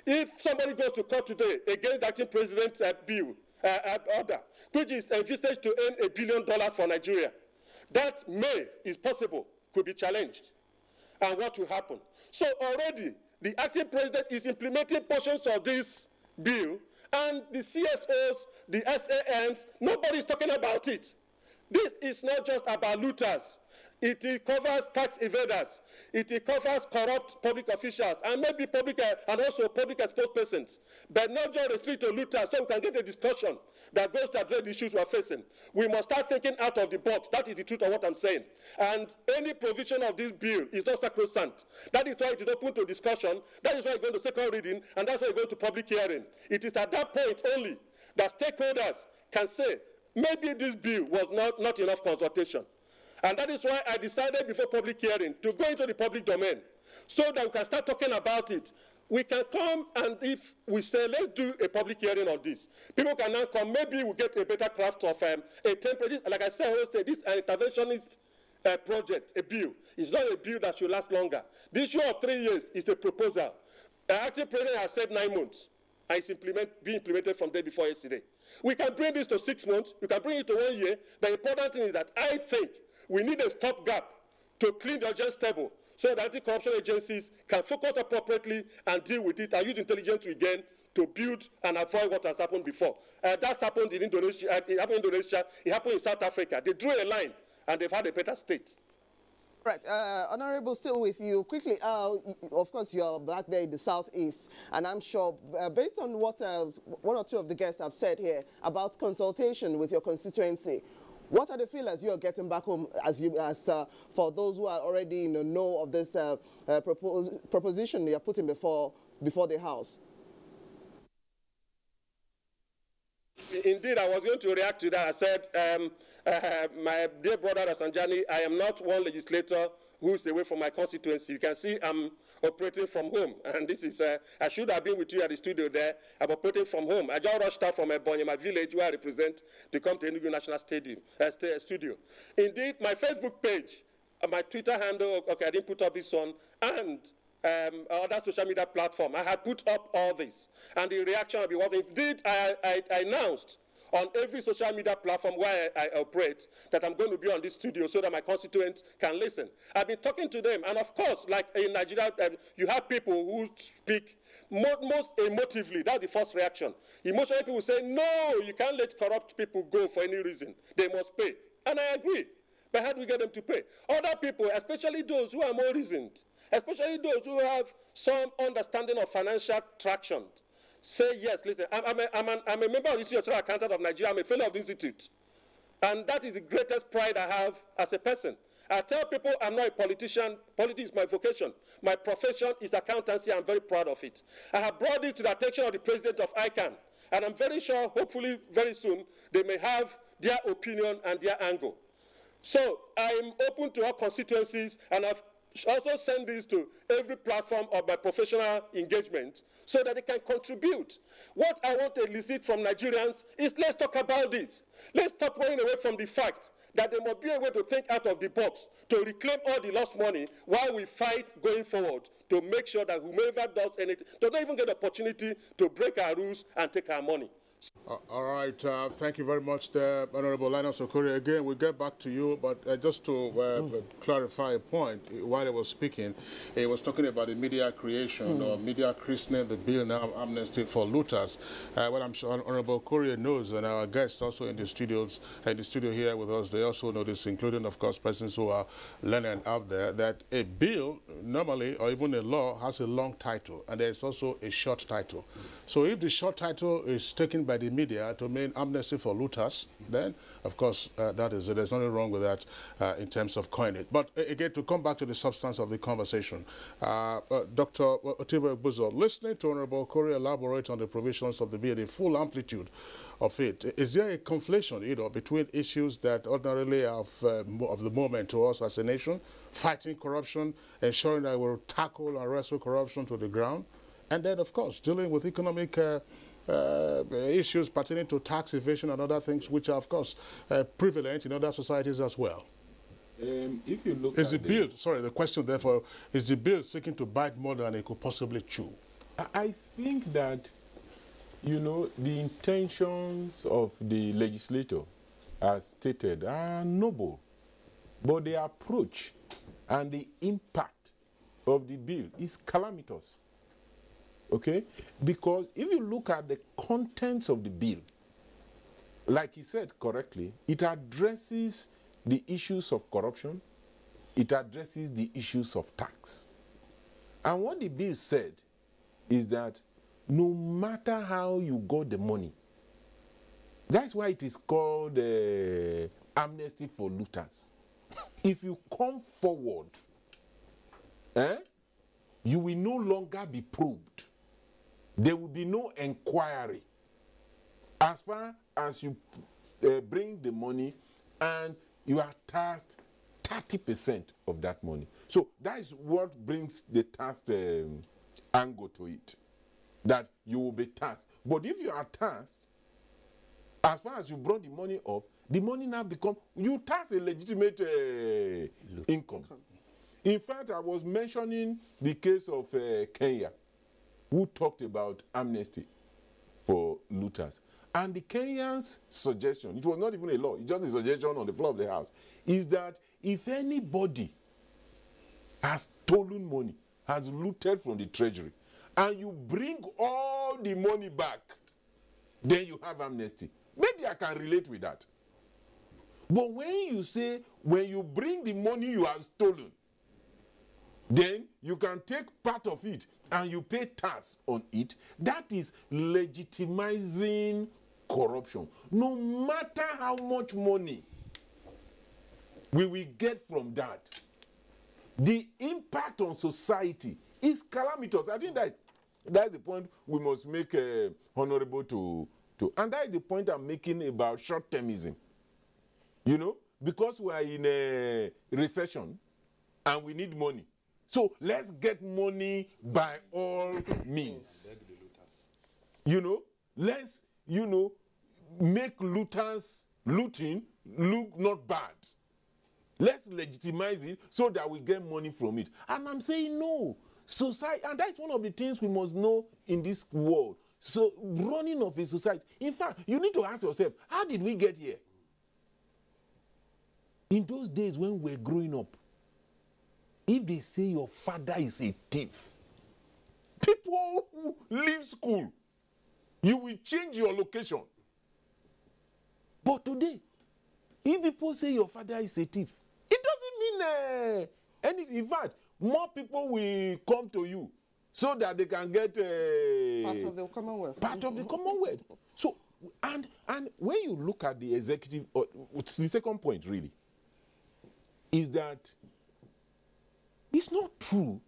Speaker 9: If somebody goes to court today against the acting president's bill, order, which is envisaged to earn $1 billion for Nigeria, that is possible, could be challenged. And what will happen? So already, the acting president is implementing portions of this bill, and the CSOs, the SANs, nobody's talking about it. This is not just about looters. It covers tax evaders. It covers corrupt public officials and maybe public and also public spokespersons, but not just restrict to looters, so we can get a discussion that goes to address the issues we are facing. We must start thinking out of the box. That is the truth of what I'm saying. And any provision of this bill is not sacrosanct. That is why it is open to discussion. That is why it's going to second reading, and that's why it's going to public hearing. It is at that point only that stakeholders can say, maybe this bill was not enough consultation. And that is why I decided before public hearing to go into the public domain so that we can start talking about it. We can come, and if we say, let's do a public hearing on this, people can now come. Maybe we'll get a better craft of a template. Like I said, this is an interventionist project, a bill. It's not a bill that should last longer. The issue of 3 years is a proposal. The acting president has said 9 months, and it's being implemented from day before yesterday. We can bring this to 6 months. We can bring it to 1 year. The important thing is that I think we need a stopgap to clean the urgent table so that anti-corruption agencies can focus appropriately and deal with it and use intelligence again to build and avoid what has happened before. That's happened in Indonesia. It happened in Indonesia. It happened in South Africa. They drew a line and they've had a better state.
Speaker 2: Right, Honorable, still with you. Quickly, of course, you're back there in the southeast, and I'm sure, based on what one or two of the guests have said here about consultation with your constituency, what are the feelers you are getting back home for those who are already in the know of this proposition you are putting before the House?
Speaker 9: Indeed, I was going to react to that. I said, my dear brother Rasanjani, I am not one legislator who's away from my constituency. You can see I'm operating from home. And this is, I should have been with you at the studio there. I'm operating from home. I just rushed out from Ebonyi, my village where I represent, to come to Enugu National Studio. Indeed, my Facebook page, my Twitter handle, okay, I didn't put up this one, and other social media platform, I had put up all this, and the reaction will be what indeed I announced on every social media platform where I operate that I'm going to be on this studio so that my constituents can listen. I've been talking to them, and of course, like in Nigeria, you have people who speak most emotively. That's the first reaction. Emotionally, people say, no, you can't let corrupt people go for any reason. They must pay. And I agree. But how do we get them to pay? Other people, especially those who are more reasoned, especially those who have some understanding of financial traction, say, yes, listen, I'm a member of the Institute of Chartered Accountants of Nigeria. I'm a fellow of the Institute. And that is the greatest pride I have as a person. I tell people I'm not a politician. Politics is my vocation. My profession is accountancy. I'm very proud of it. I have brought it to the attention of the president of ICANN. And I'm very sure, hopefully very soon, they may have their opinion and their angle. So I'm open to all constituencies, and I've also send this to every platform of my professional engagement so that they can contribute. What I want to elicit from Nigerians is, let's talk about this. Let's stop running away from the fact that there must be a way to think out of the box, to reclaim all the lost money while we fight going forward to make sure that whomever does anything does not even get the opportunity to break our rules and take our money.
Speaker 3: All right, thank you very much, Honorable Linus Okorie. Again, we'll get back to you, but just to clarify a point, while he was speaking, he was talking about the media creation or media christening the bill now, amnesty for looters. Well, I'm sure Honorable Okorie knows, and our guests also in the studio here with us, they also know this, including, of course, persons who are learning out there, that a bill normally, or even a law, has a long title, and there's also a short title. So if the short title is taken by the media to mean amnesty for looters, then, of course, that is it. There's nothing wrong with that in terms of coining it. But again, to come back to the substance of the conversation, Dr. Otibo Egbuzo, listening to Honorable Okorie elaborate on the provisions of the bill, the full amplitude of it, is there a conflation, between issues that ordinarily are of the moment to us as a nation, fighting corruption, ensuring that we'll tackle and wrestle corruption to the ground, and then, of course, dealing with economic issues pertaining to tax evasion and other things, which are, of course, prevalent in other societies as well?
Speaker 7: If you look
Speaker 3: is the bill, sorry, the question, therefore, is the bill seeking to bite more than it could possibly chew?
Speaker 7: I think that, the intentions of the legislator, as stated, are noble, but the approach and the impact of the bill is calamitous. Okay? Because if you look at the contents of the bill, like he said correctly, it addresses the issues of corruption, it addresses the issues of tax. And what the bill said is that no matter how you got the money, that's why it is called amnesty for looters. If you come forward, you will no longer be probed. There will be no inquiry as far as you bring the money and you are taxed 30% of that money. So that is what brings the tax angle to it, that you will be taxed. But if you are taxed, as far as you brought the money off, the money now becomes, you tax a legitimate income. In fact, I was mentioning the case of Kenya, who talked about amnesty for looters. And the Kenyans' suggestion, it was not even a law, it's just a suggestion on the floor of the House, is that if anybody has stolen money, has looted from the treasury, and you bring all the money back, then you have amnesty. Maybe I can relate with that. But when you say, when you bring the money you have stolen, then you can take part of it and you pay tax on it, that is legitimizing corruption. No matter how much money we will get from that, the impact on society is calamitous. I think that's the point we must make honorable to. And that is the point I'm making about short-termism. You know, because we are in a recession and we need money. So let's get money by all means. You know, let's, you know, make looting look not bad. Let's legitimize it so that we get money from it. And I'm saying no. Society, and that's one of the things we must know in this world. So running of a society. In fact, you need to ask yourself, how did we get here? In those days when we were growing up, if they say your father is a thief, people who leave school, you will change your location. But today, if people say your father is a thief, it doesn't mean anything. In fact, more people will come to you so that they can get
Speaker 2: part of the Commonwealth.
Speaker 7: Part of the Commonwealth. So, and when you look at the executive, the second point really, is that it's not true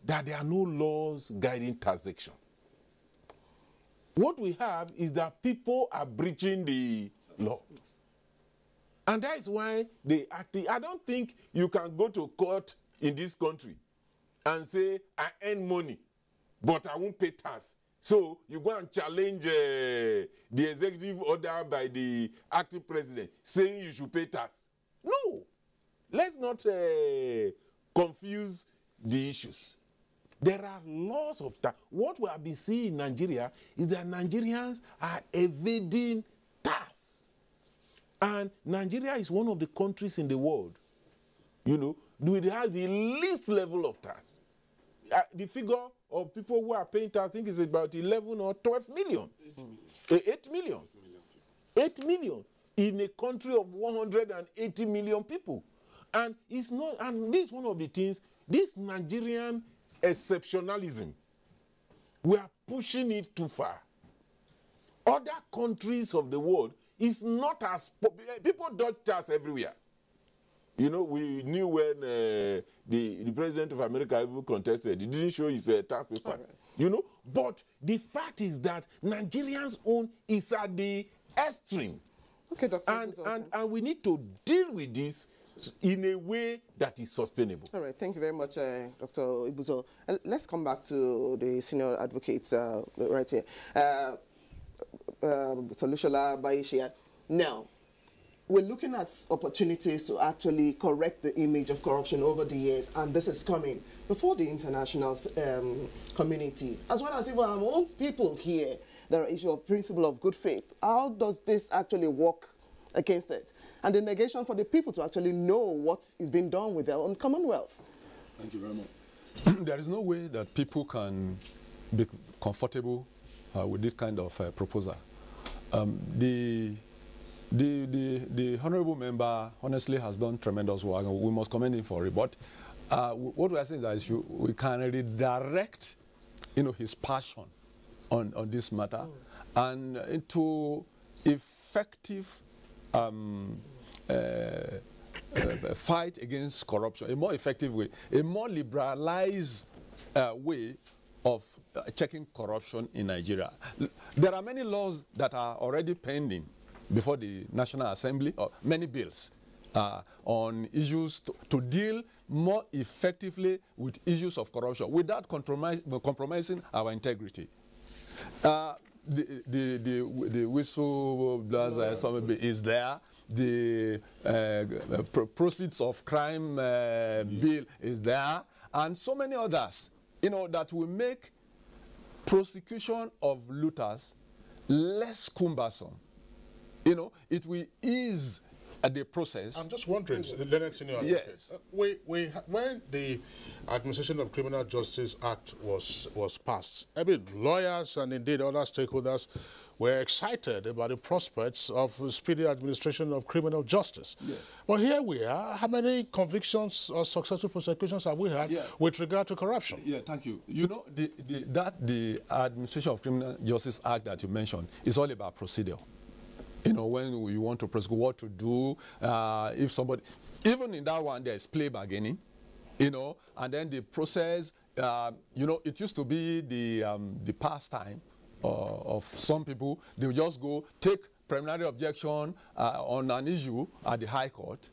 Speaker 7: that there are no laws guiding taxation. What we have is that people are breaching the law. And that is why they actually, I don't think you can go to court in this country and say, I earn money, but I won't pay tax. So you go and challenge the executive order by the acting president saying you should pay tax. No. Let's not confuse the issues. There are laws of tax. What we have been seeing in Nigeria is that Nigerians are evading tax. And Nigeria is one of the countries in the world, you know, it has the least level of tax. The figure of people who are paying tax, I think, is about 11 or 12 million. 8 million. 8 million in a country of 180 million people. And it's not, and this is one of the things, this Nigerian exceptionalism, we are pushing it too far. Other countries of the world is not as popular. People dodge tax everywhere. You know, we knew when the president of America even contested, he didn't show his tax papers. Right. You know, but the fact is that Nigerians' own is at the extreme.
Speaker 2: Okay, Dr.
Speaker 7: And we need to deal with this in a way that is sustainable.
Speaker 2: All right, thank you very much, Dr. Ibuzo. Let's come back to the senior advocates right here. Solushola Baishia. Now, we're looking at opportunities to actually correct the image of corruption over the years, and this is coming before the international community, as well as even our own people here. There are issues of principle of good faith. How does this actually work against it? And the negation for the people to actually know what is being done with their own Commonwealth.
Speaker 11: Thank you very much. There is no way that people can be comfortable with this kind of proposal. The honorable member honestly has done tremendous work, and we must commend him for it. But what we are saying is that we can redirect, you know, his passion on this matter and into effective fight against corruption, a more effective way, a more liberalized way of checking corruption in Nigeria. There are many laws that are already pending before the National Assembly, or many bills on issues to deal more effectively with issues of corruption without compromising our integrity. The whistleblowers is there. The proceeds of crime bill is there, and so many others, you know, that will make prosecution of looters less cumbersome. You know, it will ease the process.
Speaker 3: I'm just wondering, Leonard Senior,
Speaker 11: yes.
Speaker 3: When the Administration of Criminal Justice Act was passed, I mean, lawyers and indeed other stakeholders were excited about the prospects of speedy administration of criminal justice. But here we are. How many convictions or successful prosecutions have we had with regard to corruption?
Speaker 11: Yeah, thank you. You know, the Administration of Criminal Justice Act that you mentioned is all about procedure. You know, when you want to prosecute, what to do, if somebody, even in that one, there's plea bargaining, you know, and then the process, you know, it used to be the pastime of some people. They would just go take preliminary objection on an issue at the High Court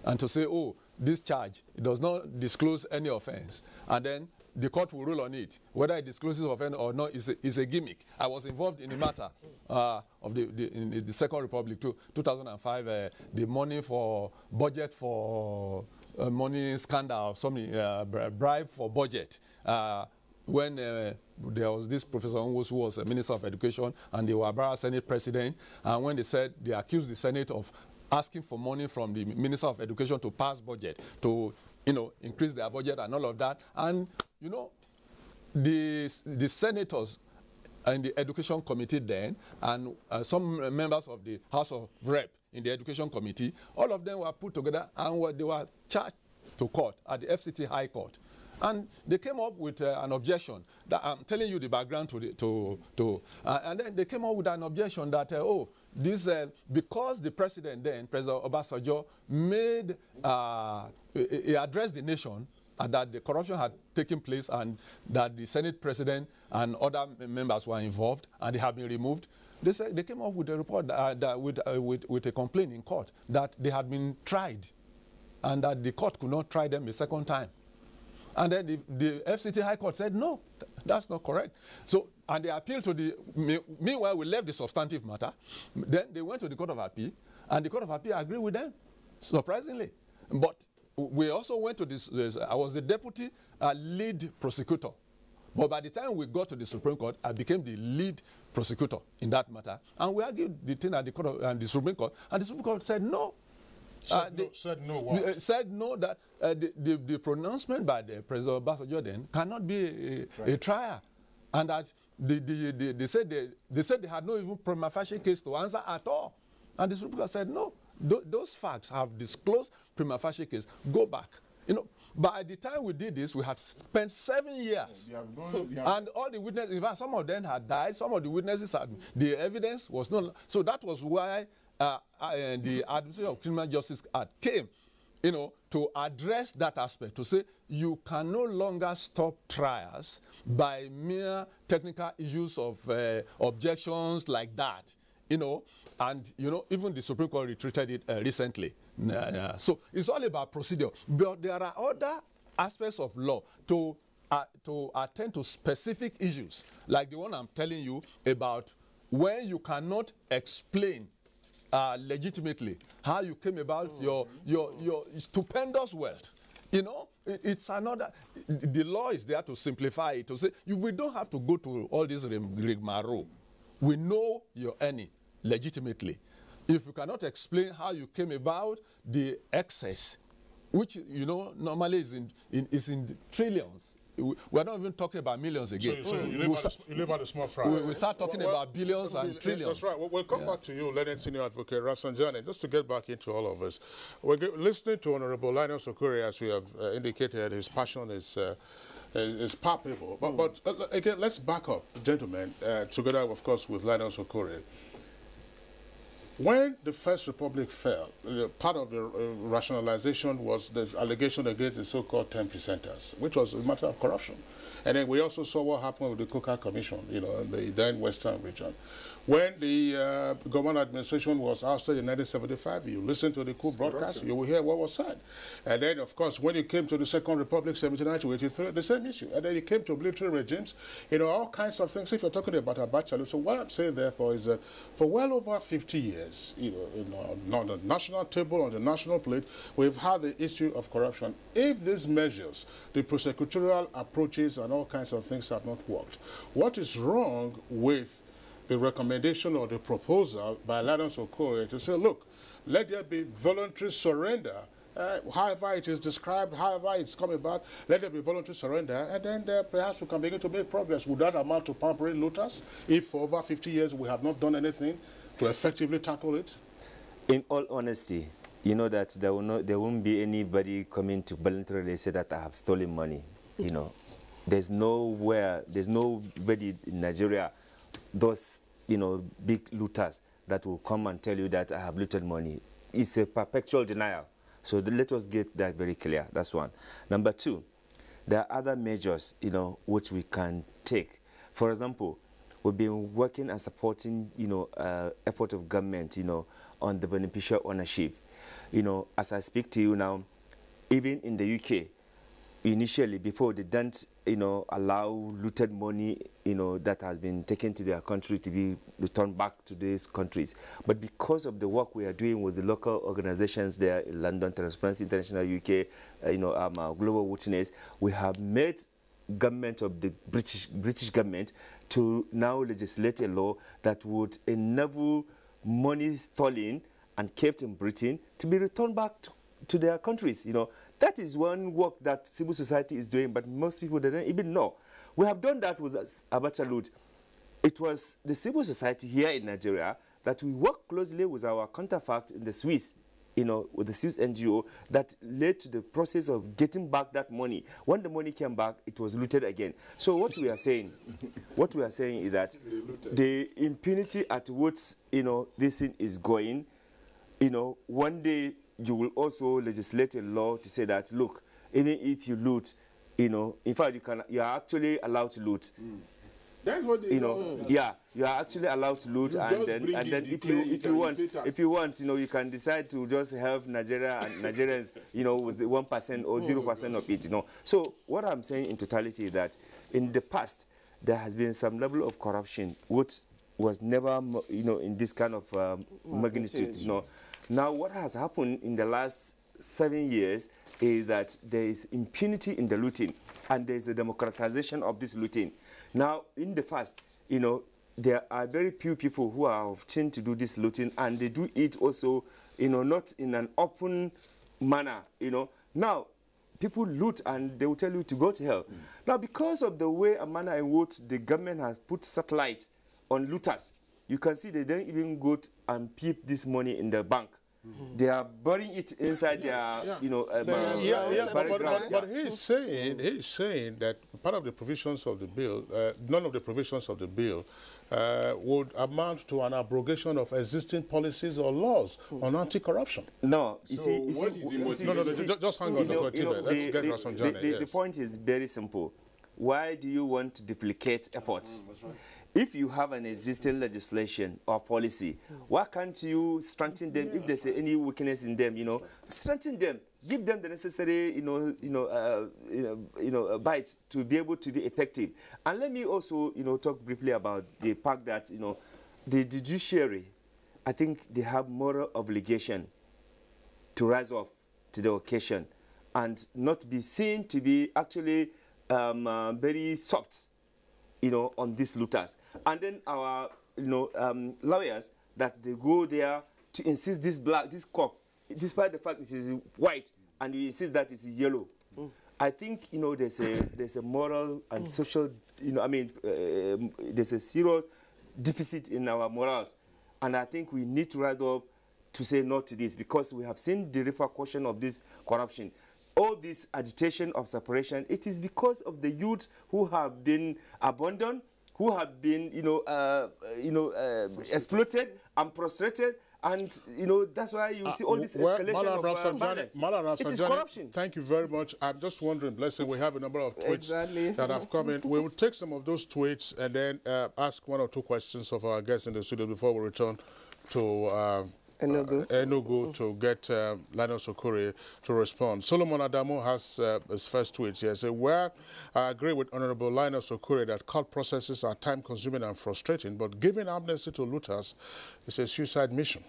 Speaker 11: and to say, oh, this charge does not disclose any offense. And then the court will rule on it. Whether it discloses offense or not is a gimmick. I was involved in the matter of in the Second Republic, 2005, the money for budget for money scandal, something, bribe for budget. When there was this Professor Nwos who was a Minister of Education, and they were Abuja Senate President, and when they said, they accused the Senate of asking for money from the Minister of Education to pass budget, to, you know, increase their budget and all of that. And, you know, the senators in the Education Committee then, and some members of the House of Rep in the Education Committee, all of them were put together and they were charged to court at the FCT High Court. And they came up with an objection. That I'm telling you the background and then they came up with an objection that, oh, this, because the president then, President Obasanjo, made, he addressed the nation that the corruption had taken place and that the Senate president and other members were involved and they have been removed. They said they came up with a report with a complaint in court that they had been tried and that the court could not try them a second time. And then the FCT High Court said, no, that's not correct. So, and they appealed to the, meanwhile, we left the substantive matter. Then they went to the Court of Appeal, and the Court of Appeal agreed with them, surprisingly. But we also went to this, I was the deputy lead prosecutor. But by the time we got to the Supreme Court, I became the lead prosecutor in that matter. And we argued the thing at the Court of, and the Supreme Court, and the Supreme Court said no.
Speaker 3: Said no what?
Speaker 11: Said no that the pronouncement by the President Obasanjo then cannot be a trial, and that they said they had no even prima facie case to answer at all, and the Supreme Court said no. Those facts have disclosed prima facie case. Go back, you know. By the time we did this, we had spent 7 years, and all the witnesses, in fact, some of them had died. Some of the witnesses had, the evidence was not. So that was why the Administration of Criminal Justice Act came, you know, to address that aspect, to say you can no longer stop trials by mere technical issues of objections like that, you know, and, you know, even the Supreme Court retreated it recently. So it's all about procedure. But there are other aspects of law to attend to specific issues, like the one I'm telling you about when you cannot explain legitimately how you came about your stupendous wealth. You know, it's another, the law is there to simplify it, to say we don't have to go to all this rigmarole. We know you're earning legitimately. If you cannot explain how you came about the excess, which, you know, normally is in trillions. We're not even talking about millions again.
Speaker 3: So you leave out the small fry.
Speaker 11: We start talking about billions and trillions.
Speaker 3: That's right. We'll come back to you, Leonard Senior Advocate Rafsanjani, just to get back into all of us. We're listening to Honorable Linus Okorie, as we have indicated. His passion is palpable. But again, let's back up, gentlemen, together, of course, with Linus Okorie. When the First Republic fell, part of the rationalization was the allegation against the so-called 10%ers, which was a matter of corruption. And then we also saw what happened with the Coca Commission, you know, in the then Western region. When the government administration was ousted in 1975, you listen to the coup broadcast, you will hear what was said. And then, of course, when you came to the Second Republic, 79 to 83, the same issue. And then you came to military regimes, you know, all kinds of things. If you're talking about Abacha, so what I'm saying, therefore, is that for well over 50 years, you know, on the national table, on the national plate, we've had the issue of corruption. If these measures, the prosecutorial approaches and all kinds of things have not worked, what is wrong with the recommendation or the proposal by Linus Okorie to say, look, let there be voluntary surrender however it is described, however it's come about, let there be voluntary surrender, and then perhaps we can begin to make progress. Would that amount to pampering looters if for over 50 years we have not done anything to effectively tackle it?
Speaker 10: In all honesty, you know that there won't be anybody coming to voluntarily say that I have stolen money. You know, there's nobody in Nigeria, those, you know, big looters that will come and tell you that I have looted money. It's a perpetual denial. So let us get that very clear. That's one. Number two, there are other measures, you know, which we can take. For example, we've been working and supporting, you know, effort of government, you know, on the beneficial ownership. You know, as I speak to you now, even in the UK, initially, before they don't, you know, allow looted money, you know, that has been taken to their country to be returned back to these countries. But because of the work we are doing with the local organizations there in London, Transparency International UK, you know, Global Witness, we have made government of the British government to now legislate a law that would enable money stolen and kept in Britain to be returned back to their countries, you know. That is one work that civil society is doing, but most people don't even know. We have done that with Abuja loot. It was the civil society here in Nigeria that we work closely with our counterpart in the Swiss, you know, with the Swiss NGO, that led to the process of getting back that money. When the money came back, it was looted again. So what we are saying, is that the impunity at which, you know, this thing is going, you know, one day you will also legislate a law to say that, look, even if you loot, you know, in fact, you are actually allowed to loot.
Speaker 7: That's what they,
Speaker 10: you know. Yeah, you are actually allowed to loot, and then if you want, you know, you can decide to just help Nigeria and Nigerians, you know, with 1% or 0% of it, you know. So what I'm saying in totality is that in the past there has been some level of corruption which was never, you know, in this kind of magnitude, you know. Now, what has happened in the last 7 years is that there is impunity in the looting, and there is a democratization of this looting. Now, in the past, you know, there are very few people who are obtained to do this looting, and they do it also, you know, not in an open manner, you know. Now, people loot and they will tell you to go to hell. Now, because of the way and manner in which the government has put satellite on looters, you can see they don't even go and keep this money in the bank. They are burying it inside their, you know,
Speaker 3: but he's saying that part of the provisions of the bill, none of the provisions of the bill would amount to an abrogation of existing policies or laws on anti-corruption.
Speaker 10: No,
Speaker 3: just hang on, let's get Rasanjane.
Speaker 10: The point is very simple. Why do you want to duplicate efforts? That's right. If you have an existing legislation or policy, why can't you strengthen them? If there's any weakness in them, you know, strengthen them, give them the necessary, bites to be able to be effective. And let me also, you know, talk briefly about the fact that, you know, the judiciary, I think they have moral obligation to rise up to the occasion and not be seen to be actually very soft, you know, on these looters. And then our, you know, lawyers, that they go there to insist this cup, despite the fact it is white, and you insist that it is yellow. I think, you know, there's a moral and social, you know, I mean, there's a serious deficit in our morals. And I think we need to rise up to say no to this, because we have seen the repercussion of this corruption. All this agitation of separation, it is because of the youths who have been abandoned, who have been, exploited and prostrated, and, you know, that's why you see all this escalation of violence. It is corruption.
Speaker 3: Thank you very much. I'm just wondering, Blessing, we have a number of tweets that have come in. We will take some of those tweets and then ask one or two questions of our guests in the studio before we return to Enugu to get Linus Okure to respond. Solomon Adamu has his first tweet here. Say, where I agree with Honorable Linus Okure that court processes are time-consuming and frustrating, but giving amnesty to looters is a suicide mission.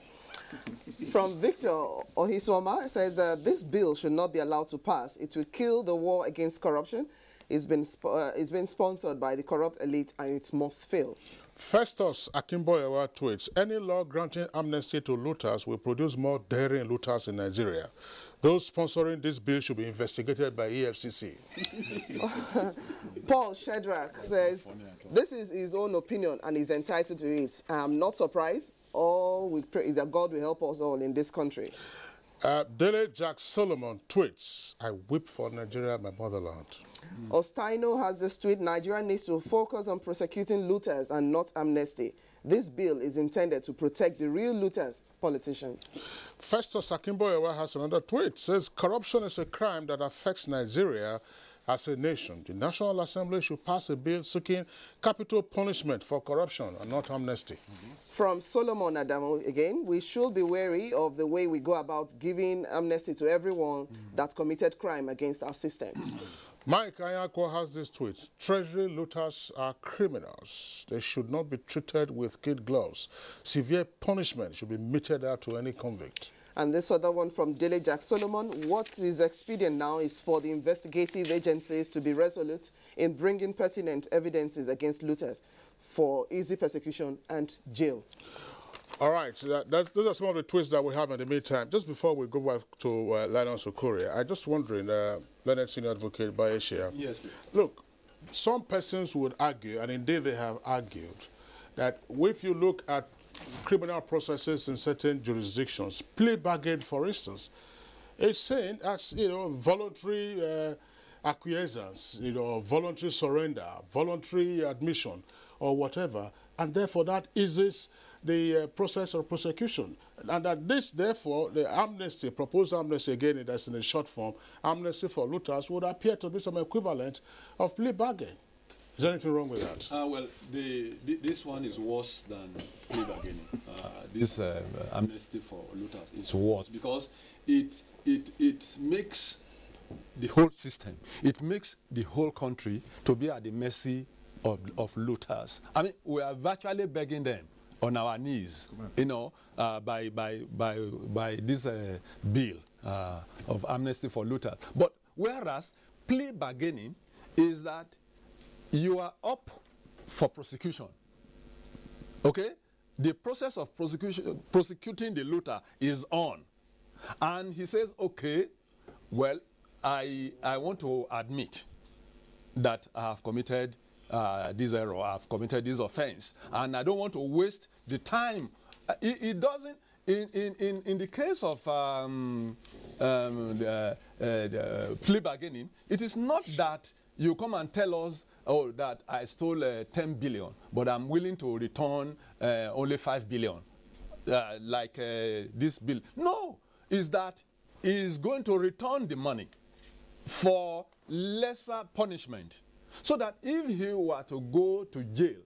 Speaker 2: From Victor Ohisoma, it says this bill should not be allowed to pass. It will kill the war against corruption. It's been sponsored by the corrupt elite, and it must fail.
Speaker 3: Festus Akimboyewa tweets, any law granting amnesty to looters will produce more daring looters in Nigeria. Those sponsoring this bill should be investigated by EFCC.
Speaker 2: Paul Shedrack says, this is his own opinion and he's entitled to it. I'm not surprised. All we pray that God will help us all in this country.
Speaker 3: Dele Jack Solomon tweets, I weep for Nigeria, my motherland.
Speaker 2: Ostaino has this tweet, Nigeria needs to focus on prosecuting looters and not amnesty. This bill is intended to protect the real looters, politicians.
Speaker 3: Festus Akimboyewa has another tweet, says corruption is a crime that affects Nigeria as a nation. The National Assembly should pass a bill seeking capital punishment for corruption and not amnesty.
Speaker 2: From Solomon Adamo again, we should be wary of the way we go about giving amnesty to everyone that committed crime against our systems.
Speaker 3: Mike Ayako has this tweet, Treasury looters are criminals. They should not be treated with kid gloves. Severe punishment should be meted out to any convict.
Speaker 2: And this other one from Dele Jack Solomon, what is expedient now is for the investigative agencies to be resolute in bringing pertinent evidences against looters for easy persecution and jail.
Speaker 3: All right, those are some of the tweets that we have in the meantime. Just before we go back to Linus Okorie, I'm just wondering, Leonard Senior Advocate Bayeshia.
Speaker 12: Yes, please.
Speaker 3: Look, some persons would argue, and indeed they have argued, that if you look at criminal processes in certain jurisdictions, plea bargain, for instance, it's saying as, voluntary acquiescence, voluntary surrender, voluntary admission, or whatever, and therefore that eases the process of prosecution. And that this, therefore, the amnesty, proposed amnesty, again, that's in a short form, amnesty for looters would appear to be some equivalent of plea bargain. Is there anything wrong with that?
Speaker 12: Well, this one is worse than plea bargaining. This amnesty for looters is worse because it makes the whole system, it makes the whole country to be at the mercy of looters. I mean, we are virtually begging them on our knees, by this bill of amnesty for looters. But whereas plea bargaining is that you are up for prosecution, okay? The process of prosecuting the looter is on. And he says, okay, well, I want to admit that I have committed this error, I have committed this offense, and I don't want to waste the time. It doesn't, in the case of the plea bargaining, it is not that you come and tell us, oh, that I stole 10 billion, but I'm willing to return only 5 billion, like this bill. No, is that he's going to return the money for lesser punishment. So that if he were to go to jail,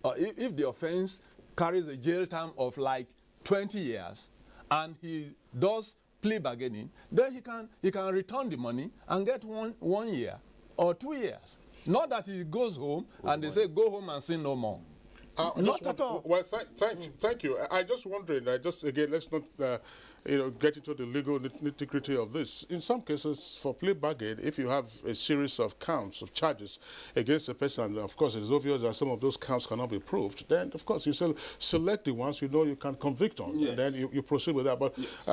Speaker 12: or if the offense carries a jail term of like 20 years, and he does plea bargaining, then he can return the money and get 1 year or 2 years. Not that he goes home and they say, go home and sin no more. Not at all.
Speaker 3: Well, thank you. I just wondering, again, let's not get into the legal nitty-gritty of this. In some cases, for plea bargain, if you have a series of counts of charges against a person, of course, it's obvious that some of those counts cannot be proved, then, of course, you select the ones you know you can convict on, yes. And then you proceed with that. But, yes.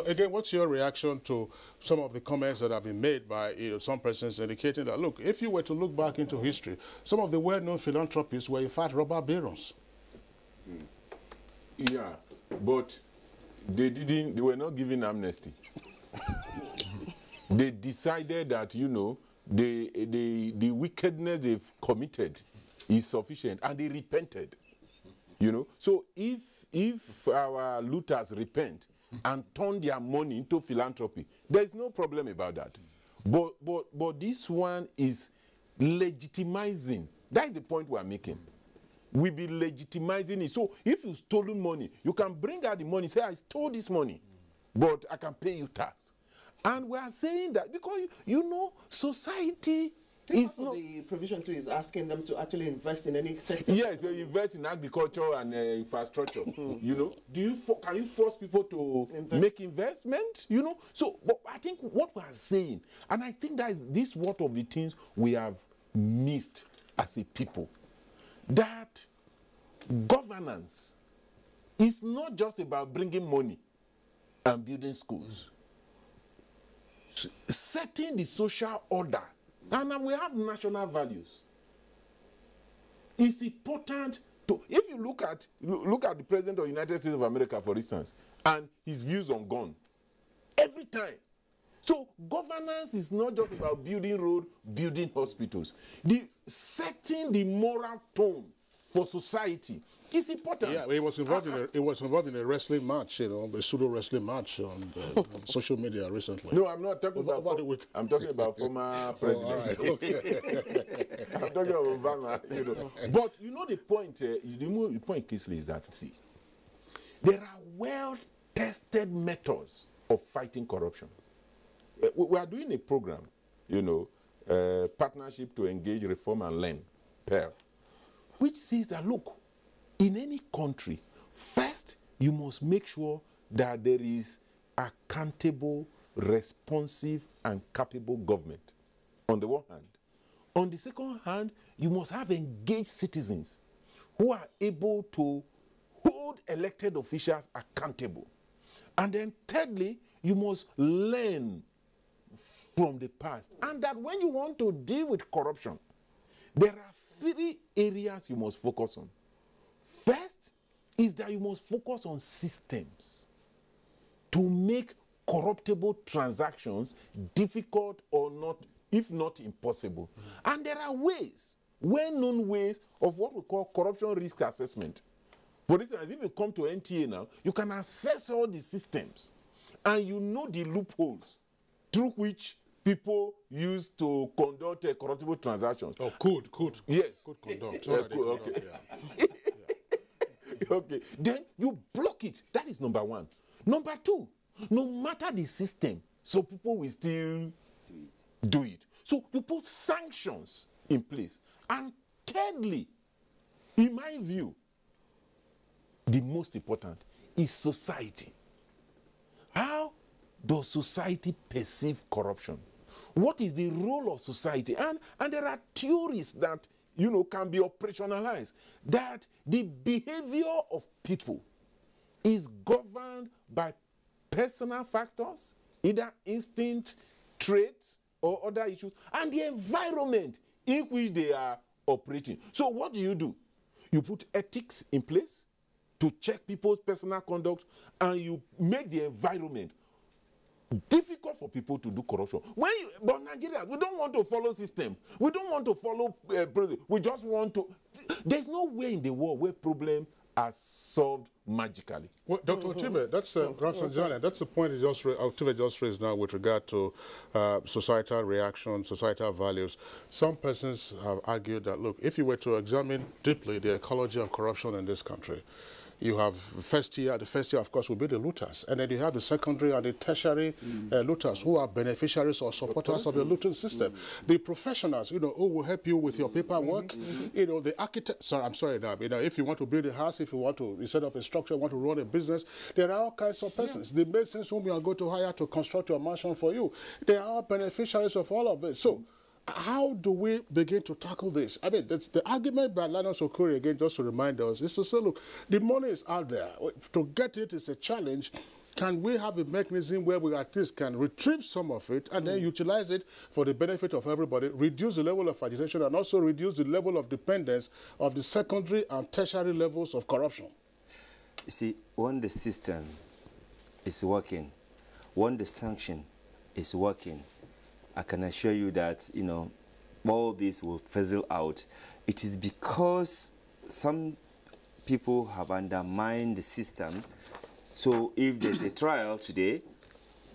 Speaker 3: Again, what's your reaction to some of the comments that have been made by some persons indicating that, look, if you were to look back into history, some of the well-known philanthropists were, in fact, robber barons?
Speaker 7: Yeah, but they were not given amnesty. They decided that, the wickedness they've committed is sufficient, and they repented. So if our looters repent and turn their money into philanthropy, there's no problem about that. But this one is legitimizing. That's the point we're making. We be legitimizing it. So if you stolen money, you can bring out the money, say, I stole this money, but I can pay you tax. And we are saying that because, society is not...
Speaker 2: The provision too is asking them to actually invest in any sector.
Speaker 7: Yes, they invest in agriculture and infrastructure. Can you force people to make investment? So, but I think what we are saying, and I think that this is one of the things we have missed as a people, that governance is not just about bringing money and building schools. Setting the social order, and we have national values. It's important to, if you look at the President of the United States of America, for instance, and his views on gun, every time. So governance is not just about building roads, building hospitals. Setting the moral tone for society is important.
Speaker 3: Yeah, it was involved in a wrestling match, you know, a pseudo wrestling match on social media recently.
Speaker 7: No, I'm not talking about. I'm talking about former president.
Speaker 3: All right, okay.
Speaker 7: I'm talking about Obama, you know. But you know the point. The point, Kisley, is that see, there are well-tested methods of fighting corruption. We are doing a program, you know, Partnership to Engage, Reform and Learn, PER, which says that, look, in any country, first, you must make sure that there is accountable, responsive, and capable government, on the one hand. On the second hand, you must have engaged citizens who are able to hold elected officials accountable. And then thirdly, you must learn from the past. And that when you want to deal with corruption, there are 3 areas you must focus on. First is that you must focus on systems to make corruptible transactions difficult or not, if not impossible. And there are ways, well-known ways of what we call corruption risk assessment. For instance, if you come to NTA now, you can assess all the systems and you know the loopholes through which people use to conduct corruptible transactions.
Speaker 3: Oh, could.
Speaker 7: Yes.
Speaker 3: Could conduct.
Speaker 7: Okay. Okay. Then you block it. That is number 1. Number 2, no matter the system, so people will still do it. So you put sanctions in place. And thirdly, in my view, the most important is society. How does society perceive corruption? What is the role of society? And there are theories that, you know, can be operationalized, that the behavior of people is governed by personal factors, either instinct, traits, or other issues, and the environment in which they are operating. So what do? You put ethics in place to check people's personal conduct, and you make the environment difficult for people to do corruption. But Nigerians, we don't want to follow system. We don't want to follow we just want to. There's no way in the world where problems are solved magically.
Speaker 3: Well, Dr. Otive, that's the point Otive just raised now with regard to societal reaction, societal values. Some persons have argued that, look, if you were to examine deeply the ecology of corruption in this country, you have the first year, of course, will be the looters. And then you have the secondary and the tertiary looters who are beneficiaries or supporters of the looting system. The professionals, you know, who will help you with your paperwork. You know, the architect, you know, if you want to build a house, if you want to set up a structure, want to run a business, there are all kinds of persons. The masons whom you are going to hire to construct your mansion for you, they are all beneficiaries of all of this. So, how do we begin to tackle this? I mean, that's the argument by Linus Okori, again, just to remind us, is to say, look, the money is out there. To get it is a challenge. Can we have a mechanism where we at least can retrieve some of it and then utilize it for the benefit of everybody, reduce the level of agitation, and also reduce the level of dependence of the secondary and tertiary levels of corruption?
Speaker 10: You see, when the system is working, when the sanction is working, I can assure you that, you know, all this will fizzle out. It is because some people have undermined the system. So if there's a trial today,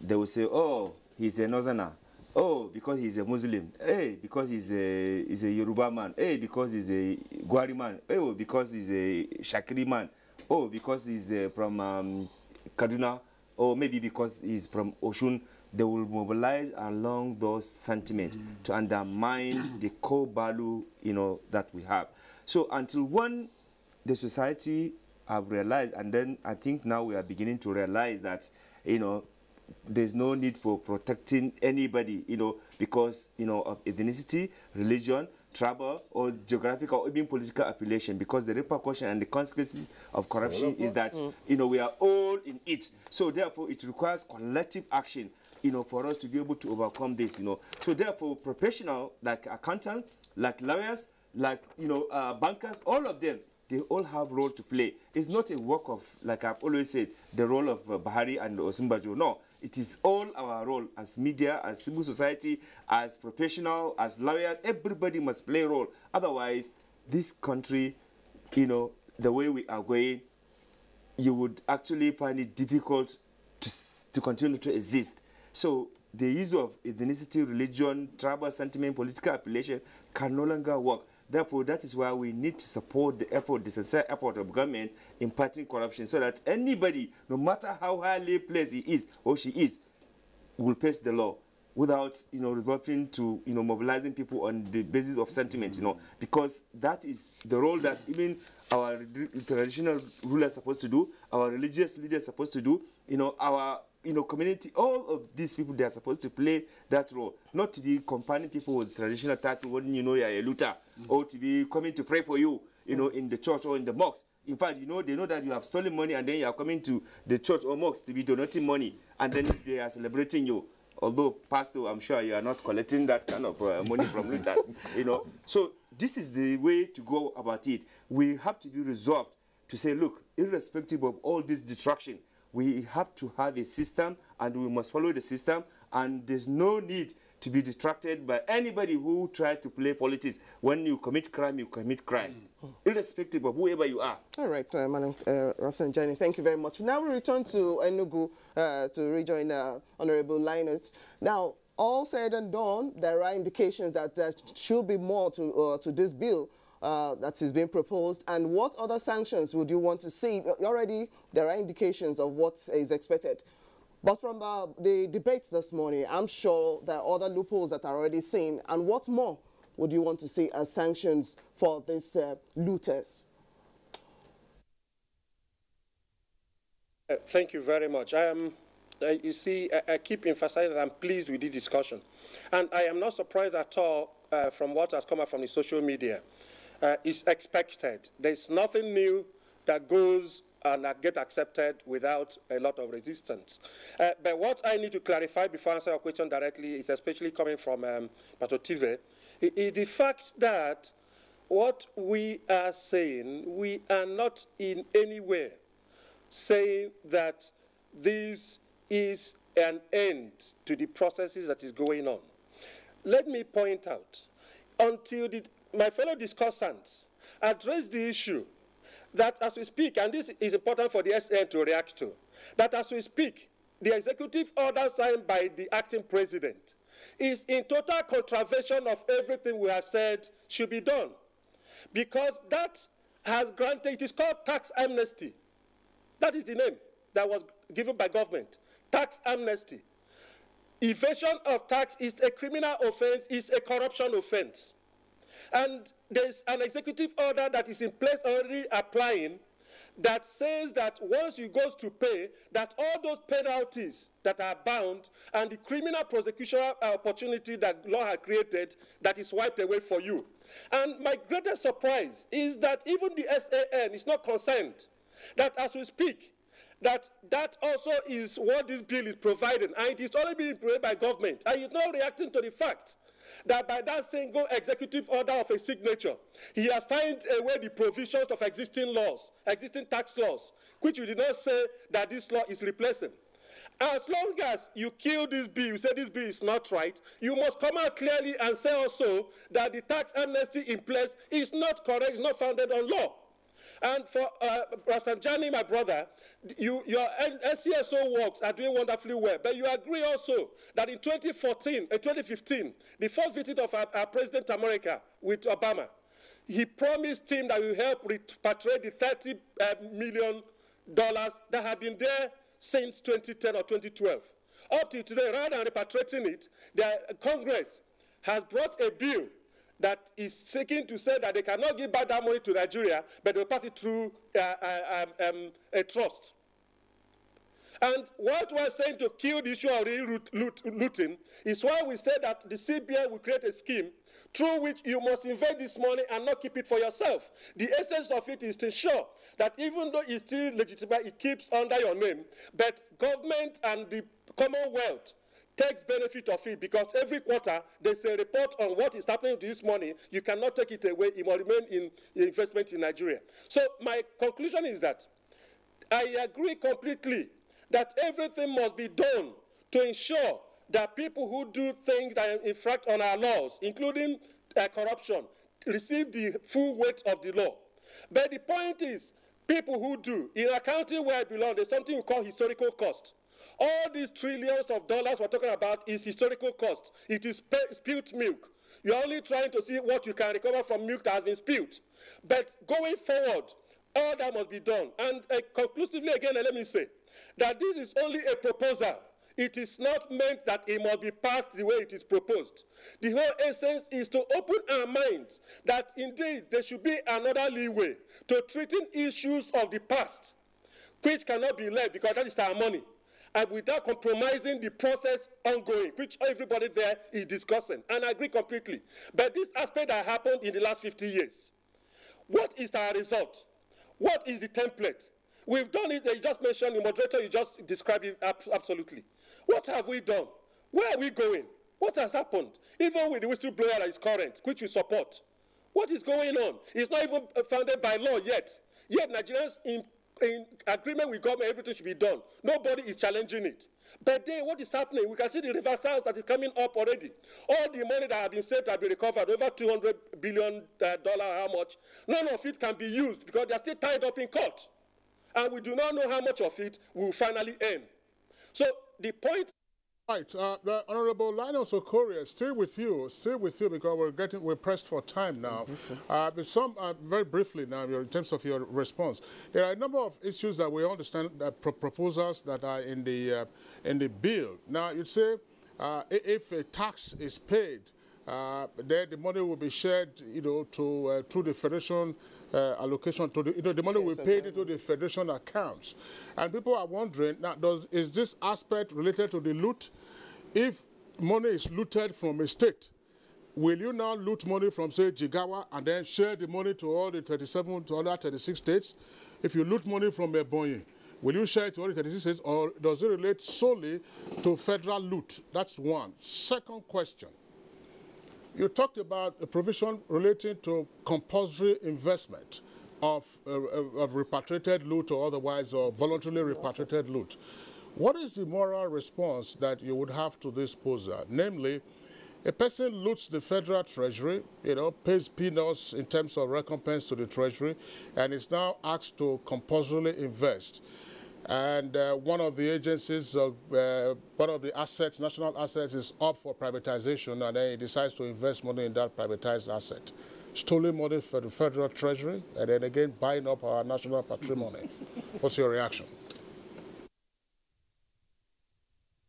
Speaker 10: they will say, oh, he's a Northerner. Oh, because he's a Muslim. Hey, because he's a Yoruba man. Hey, because he's a Gwari man. Oh, because he's a Shakiri man. Oh, because he's from Kaduna. Or maybe because he's from Oshun. They will mobilize along those sentiments to undermine the core value, you know, that we have. So until when the society have realized, and then I think now we are beginning to realize that, you know, there's no need for protecting anybody, you know, because, you know, of ethnicity, religion, tribal or geographical or even political affiliation, because the repercussion and the consequence of corruption is that, you know, we are all in it. So therefore, it requires collective action, you know, for us to be able to overcome this, you know. So therefore, professional, like accountants, like lawyers, like, you know, bankers, all of them, they all have role to play. It's not a work of, like I've always said, the role of Buhari and Osinbajo. No, it is all our role as media, as civil society, as professional, as lawyers. Everybody must play a role. Otherwise, this country, you know, the way we are going, you would actually find it difficult to continue to exist. So the use of ethnicity, religion, tribal sentiment, political affiliation can no longer work. Therefore, that is why we need to support the effort, the sincere effort of government in fighting corruption, so that anybody, no matter how highly placed he is or she is, will face the law without, you know, resorting to, you know, mobilizing people on the basis of sentiment, you know, because that is the role that even our traditional rulers are supposed to do, our religious leaders are supposed to do, you know, our, you know, community, all of these people, they are supposed to play that role, not to be combining people with traditional title when you know you are a looter, or to be coming to pray for you, you know, in the church or in the mosque. In fact, you know, they know that you have stolen money and then you are coming to the church or mosque to be donating money, and then they are celebrating you. Although, Pastor, I'm sure you are not collecting that kind of money from looters, you know. So this is the way to go about it. We have to be resolved to say, look, irrespective of all this distraction, we have to have a system, and we must follow the system, and there's no need to be distracted by anybody who tries to play politics. When you commit crime, you commit crime, irrespective of whoever you are.
Speaker 2: All right, Madam Rafsanjani, thank you very much. Now we return to Enugu to rejoin Honorable Linus. Now, all said and done, there are indications that there should be more to this bill that is being proposed. And what other sanctions would you want to see? Already, there are indications of what is expected. But from the debates this morning, I'm sure there are other loopholes that are already seen. And what more would you want to see as sanctions for these looters?
Speaker 9: Thank you very much. You see, I keep emphasizing that I'm pleased with this discussion. And I am not surprised at all from what has come out from the social media. It's expected. There's nothing new that goes and get accepted without a lot of resistance. But what I need to clarify before I answer your question directly is especially coming from Pato Tive, is the fact that what we are saying, we are not in any way saying that this is an end to the processes that is going on. Let me point out, until my fellow discussants address the issue that as we speak, and this is important for the SN to react to, that as we speak, the executive order signed by the acting president is in total contravention of everything we have said should be done. Because that has granted, it is called tax amnesty. That is the name that was given by government, tax amnesty. Evasion of tax is a criminal offense, is a corruption offense. And there's an executive order that is in place already applying that says that once you go to pay, that all those penalties that are bound and the criminal prosecution opportunity that law has created, that is wiped away for you. And my greatest surprise is that even the SAN is not concerned that as we speak, that also is what this bill is providing, and it is already being provided by government, and he's not reacting to the fact that by that single executive order of a signature, he has signed away the provisions of existing laws, existing tax laws, which you did not say that this law is replacing. As long as you kill this bill, you say this bill is not right, you must come out clearly and say also that the tax amnesty in place is not correct, is not founded on law. And for Rafsanjani, my brother, your NCSO works are doing wonderfully well. But you agree also that in 2015, the first visit of our President America with Obama, he promised him that we help repatriate the $30 million that have been there since 2010 or 2012. Up to today, rather than repatriating it, the Congress has brought a bill that is seeking to say that they cannot give back that money to Nigeria, but they will pass it through a trust. And what we're saying to kill the issue of looting is why we say that the CBN will create a scheme through which you must invest this money and not keep it for yourself. The essence of it is to ensure that even though it's still legitimate, it keeps under your name, but government and the Commonwealth takes benefit of it, because every quarter there's a report on what is happening to this money. You cannot take it away. It must remain in investment in Nigeria. So my conclusion is that I agree completely that everything must be done to ensure that people who do things that infract on our laws, including corruption, receive the full weight of the law. But the point is, people who do, in a country where I belong, there's something we call historical cost. All these trillions of dollars we're talking about is historical cost. It is spilled milk. You're only trying to see what you can recover from milk that has been spilled. But going forward, all that must be done. And conclusively, again, let me say that this is only a proposal. It is not meant that it must be passed the way it is proposed. The whole essence is to open our minds that indeed there should be another leeway to treating issues of the past, which cannot be left because that is our money, and without compromising the process ongoing, which everybody there is discussing, and I agree completely. But this aspect that happened in the last 50 years, what is our result? What is the template? We've done it, you just mentioned, the moderator, you just described it absolutely. What have we done? Where are we going? What has happened? Even with the whistleblower that is current, which we support. What is going on? It's not even founded by law yet. Yet Nigerians in agreement with government, everything should be done. Nobody is challenging it. But then what is happening? We can see the reversals that is coming up already. All the money that have been saved have been recovered, over $200 billion, how much? None of it can be used because they are still tied up in court. And we do not know how much of it will finally end. So the point...
Speaker 3: Right, the Honorable Linus Okorie, still with you because we're pressed for time now. But some, very briefly now, in terms of your response, there are a number of issues that we understand, proposals that are in the bill. Now, you say if a tax is paid, then the money will be shared, through the federation allocation. To the money will be paid into the federation accounts, and people are wondering now: is this aspect related to the loot? If money is looted from a state, will you now loot money from, say, Jigawa and then share the money to all the 36 states? If you loot money from Ebonyi, will you share it to all the 36 states, or does it relate solely to federal loot? That's one. Second question. You talked about a provision relating to compulsory investment of repatriated loot or otherwise, or voluntarily repatriated loot. What is the moral response that you would have to this proposal? Namely, a person loots the federal treasury, pays peanuts in terms of recompense to the treasury, and is now asked to compulsorily invest. And one of the agencies, one of the assets, national assets, is up for privatization, and then he decides to invest money in that privatized asset. Stolen money for the federal treasury, and then again buying up our national patrimony. What's your reaction?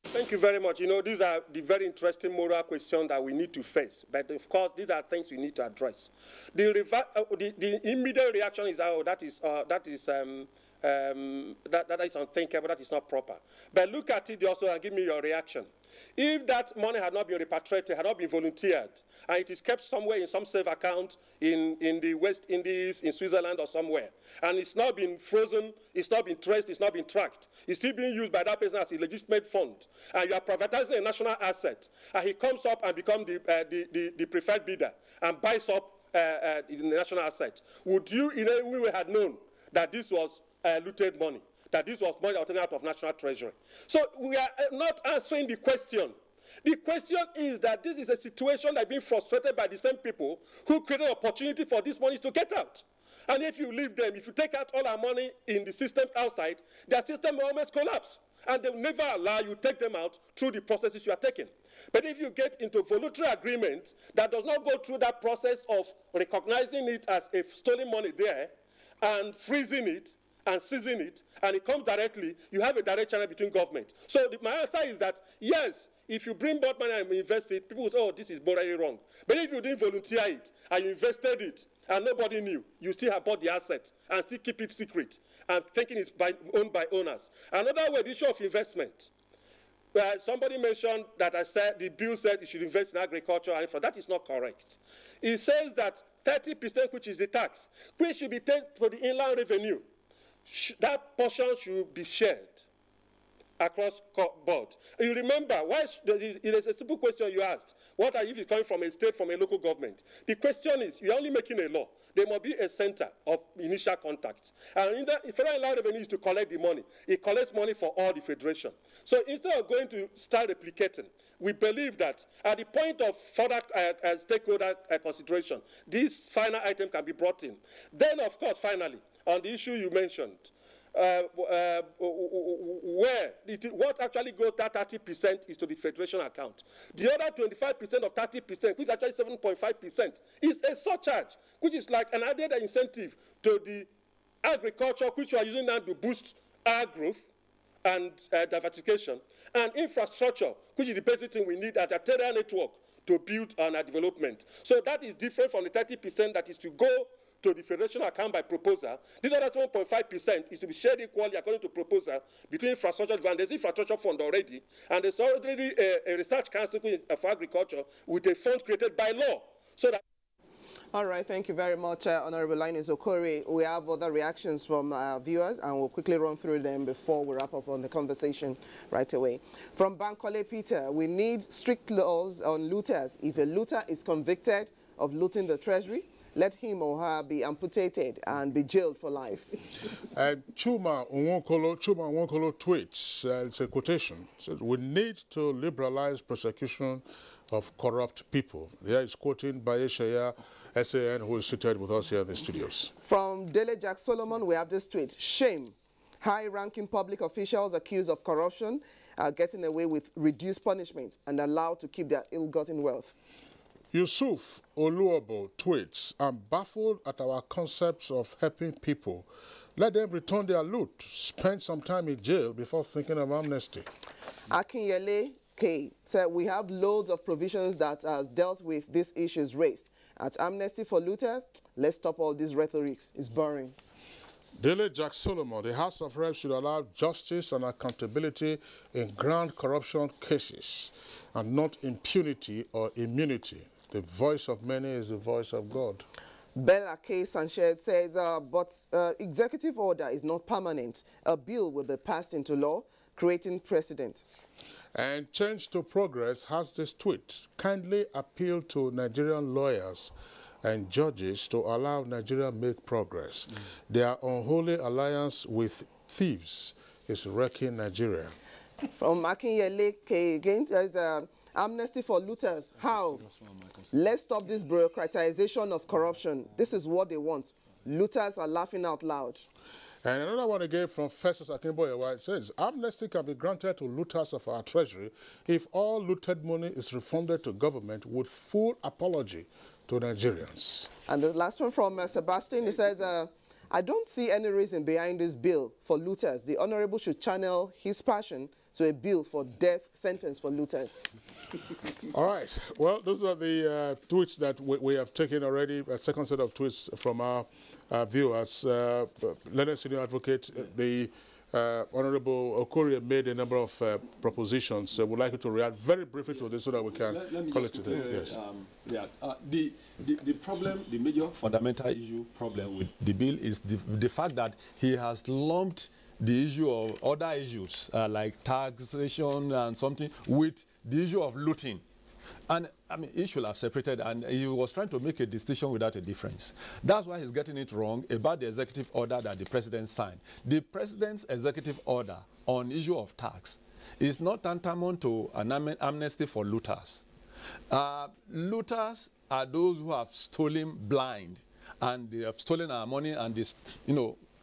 Speaker 9: Thank you very much. These are the very interesting moral questions that we need to face. But of course, these are things we need to address. The immediate reaction is, that is unthinkable, that is not proper. But look at it also and give me your reaction. If that money had not been repatriated, had not been volunteered, and it is kept somewhere in some safe account in the West Indies, in Switzerland or somewhere, and it's not been frozen, it's not been traced, it's not been tracked, it's still being used by that person as a legitimate fund, and you are privatizing a national asset, and he comes up and becomes the preferred bidder and buys up the national asset, would you in any way have known that this was looted money, that this was money obtained out of national treasury? So we are not answering the question. The question is that this is a situation that is being frustrated by the same people who created opportunity for these monies to get out. And if you leave them, if you take out all our money in the system outside, their system will almost collapse. And they will never allow you to take them out through the processes you are taking. But if you get into voluntary agreement that does not go through that process of recognizing it as a stolen money there and freezing it, and seizing it, and it comes directly, you have a direct channel between government. So my answer is that, yes, if you bring both money and invest it, people will say, oh, this is morally wrong. But if you didn't volunteer it, and you invested it, and nobody knew, you still have bought the asset and still keep it secret and thinking it's owned by owners. Another way, the issue of investment. Somebody mentioned that I said the bill said you should invest in agriculture and infra. That is not correct. It says that 30%, which is the tax, which should be taken to the inland revenue, that portion should be shared across board. You remember, it is a simple question you asked. What if it's coming from a state, from a local government? The question is, you're only making a law. There must be a center of initial contact. And in the federal inland revenue is to collect the money. It collects money for all the federation. So instead of going to start replicating, we believe that at the point of further stakeholder consideration, this final item can be brought in. Then, of course, finally, on the issue you mentioned, what actually goes, that 30% is to the federation account. The other 25% of 30%, which actually 7.5%, is a surcharge, which is like an added incentive to the agriculture, which we are using now to boost our growth and diversification, and infrastructure, which is the basic thing we need at a territorial network to build on our development. So that is different from the 30% that is to go to the federation account by proposal. This other 1.5% is to be shared equally according to proposal between infrastructure and there's infrastructure fund already, and there's already a research council for agriculture with a fund created by law. So that.
Speaker 2: All right, thank you very much, Honorable Linus Okori. We have other reactions from our viewers, and we'll quickly run through them before we wrap up on the conversation right away. From Bankole Peter, we need strict laws on looters. If a looter is convicted of looting the treasury, let him or her be amputated and be jailed for life.
Speaker 3: Chuma Nwankolo tweets, it's a quotation, says, we need to liberalize prosecution of corrupt people. There is quoting by Yeshaya SAN, who is seated with us here in the studios.
Speaker 2: From Dele Jack Solomon, we have this tweet. Shame. High-ranking public officials accused of corruption are getting away with reduced punishment and allowed to keep their ill-gotten wealth.
Speaker 3: Yusuf Oluobo tweets, I'm baffled at our concepts of helping people. Let them return their loot, spend some time in jail before thinking of amnesty.
Speaker 2: Akinyele K said, we have loads of provisions that has dealt with these issues raised. At amnesty for looters, let's stop all these rhetorics. It's boring.
Speaker 3: Dele Jack Solomon, the House of Reps should allow justice and accountability in grand corruption cases and not impunity or immunity. The voice of many is the voice of God.
Speaker 2: Bella K. Sanchez says, but executive order is not permanent. A bill will be passed into law, creating precedent.
Speaker 3: And Change to Progress has this tweet. Kindly appeal to Nigerian lawyers and judges to allow Nigeria make progress. Their unholy alliance with thieves is wrecking Nigeria.
Speaker 2: From Akinyele K. again, there's amnesty for looters. How? Let's stop this bureaucratization of corruption. This is what they want. Looters are laughing out loud.
Speaker 3: And another one again from Festus Akimboyewa, it says, amnesty can be granted to looters of our treasury if all looted money is refunded to government with full apology to Nigerians. And
Speaker 2: the last one from Sebastian, he says, I don't see any reason behind this bill for looters. The Honorable should channel his passion to a bill for death sentence for looters.
Speaker 3: All right. Well, those are the tweets that we have taken already, a second set of tweets from our viewers. Leonard Senior Advocate, the Honorable Okori made a number of propositions. We'd like you to react very briefly to this so that we can call it today. Yes.
Speaker 11: The problem, the major fundamental issue problem with the bill is the fact that he has lumped the issue of other issues like taxation and something with the issue of looting. And I mean, he should have separated, and he was trying to make a distinction without a difference. That's why he's getting it wrong about the executive order that the president signed. The president's executive order on issue of tax is not tantamount to an amnesty for looters. Looters are those who have stolen blind, and they have stolen our money and they,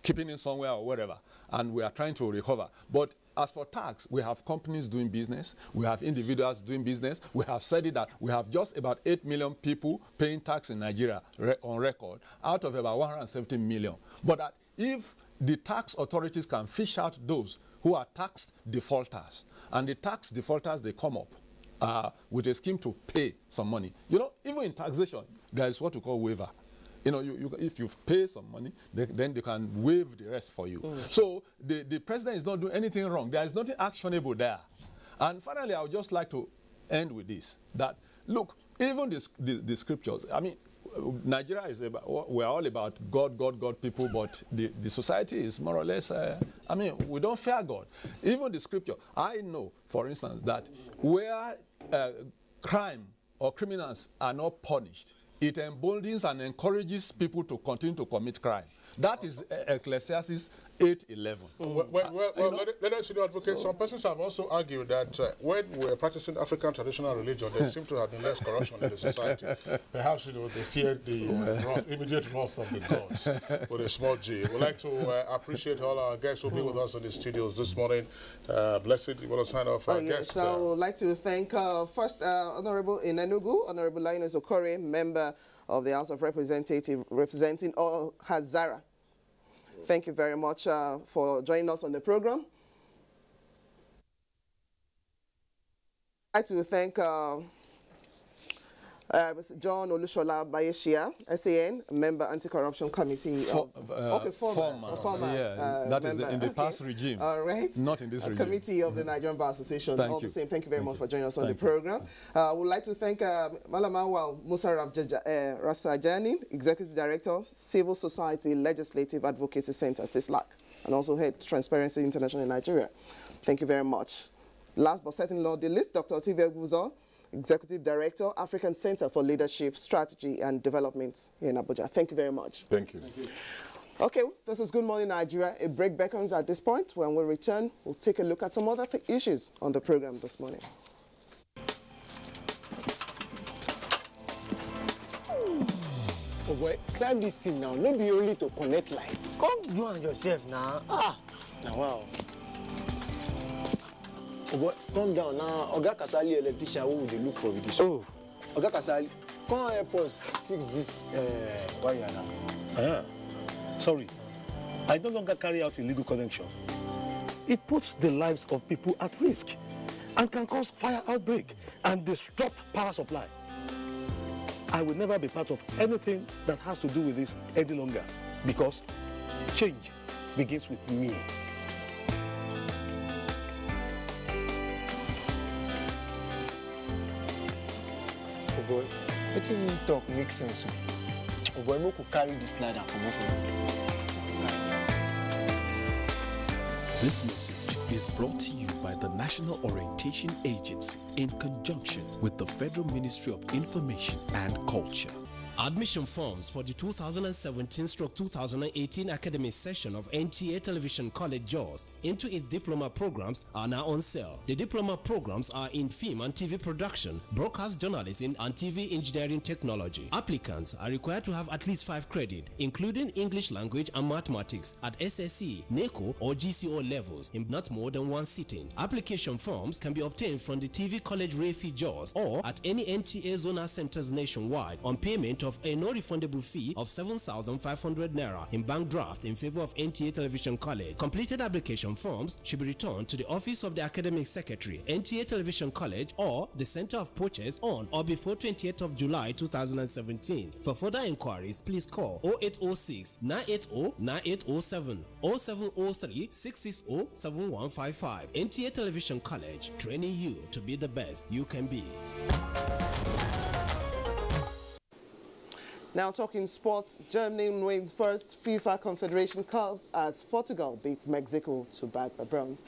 Speaker 11: keeping it somewhere or whatever, and we are trying to recover. But as for tax, we have companies doing business, we have individuals doing business. We have said it that we have just about 8 million people paying tax in Nigeria on record, out of about 170 million. But that if the tax authorities can fish out those who are tax defaulters, and the tax defaulters, they come up with a scheme to pay some money. Even in taxation, there is what we call waiver. You know, if you pay some money, then they can waive the rest for you. So the president is not doing anything wrong. There is nothing actionable there. And finally, I would just like to end with this, that, look, even the scriptures, I mean, Nigeria is about, we're all about God people, but the society is more or less, I mean, we don't fear God. Even the scripture, I know, for instance, that where crime or criminals are not punished, it emboldens and encourages people to continue to commit crime. That is Ecclesiastes 8:11.
Speaker 3: Well, let us advocate. Some persons have also argued that when we're practicing African traditional religion, there seems to have been less corruption in the society. Perhaps, you know, they feared the immediate wrath of the gods with a small g. We'd like to appreciate all our guests who have been with us in the studios this morning. Blessed, you want to sign off our guests?
Speaker 2: So I would like to thank first Honorable in Enugu, Honorable Linus Okore, member of the House of Representatives representing all Hazara. Thank you very much for joining us on the program. I'd like to thank John Olushola Bayeshia, SAN, member Anti-Corruption Committee. Former.
Speaker 11: Yeah, that is in the past regime.
Speaker 2: All right.
Speaker 11: Not in this regime.
Speaker 2: Committee of the Nigerian Bar Association.
Speaker 11: Thank
Speaker 2: the same. Thank you very much for joining us on the
Speaker 11: you.
Speaker 2: program. I would like to thank Malama Musa Rafsajani, Executive Director, Civil Society Legislative Advocacy Center, CISLAC, and also Head Transparency International in Nigeria. Thank you very much. Last but certainly not the least, Dr. Tivia Guzo, Executive Director, African Center for Leadership, Strategy and Development here in Abuja. Thank you very much.
Speaker 7: Thank you.
Speaker 2: Okay, this is Good Morning Nigeria. A break beckons at this point. When we return, we'll take a look at some other issues on the program this morning.
Speaker 13: Oh boy, climb this thing now. Not be only to connect lights. Come you and yourself now. Now wow. Oh boy, come down now. Oga Kasali electrician, who will they look for with this? Oh, Oga Kasali, come help us fix this wire now.
Speaker 14: Sorry, I no longer carry out illegal connection. It puts the lives of people at risk and can cause fire outbreak and disrupt power supply. I will never be part of anything that has to do with this any longer because change begins with me.
Speaker 13: Oh boy, letting him talk makes sense. Oh boy, we could carry this ladder from over.
Speaker 15: This message is brought to you by the National Orientation Agency in conjunction with the Federal Ministry of Information and Culture.
Speaker 16: Admission forms for the 2017-2018 academic session of NTA Television College JAWS into its diploma programs are now on sale. The diploma programs are in film and TV production, broadcast journalism, and TV engineering technology. Applicants are required to have at least 5 credits, including English language and mathematics at SSC, NECO, or GCO levels in not more than 1 sitting. Application forms can be obtained from the TV College Refi JAWS or at any NTA zonal centers nationwide on payment of a no-refundable fee of 7,500 Naira in bank draft in favor of NTA Television College. Completed application forms should be returned to the Office of the Academic Secretary, NTA Television College, or the Center of Purchase on or before 28th of July 2017. For further inquiries, please call 0806 980 9807 or 0703 660 7155. NTA Television College, training you to be the best you can be.
Speaker 2: Now talking sports, Germany wins first FIFA Confederation Cup as Portugal beats Mexico to bag the bronze.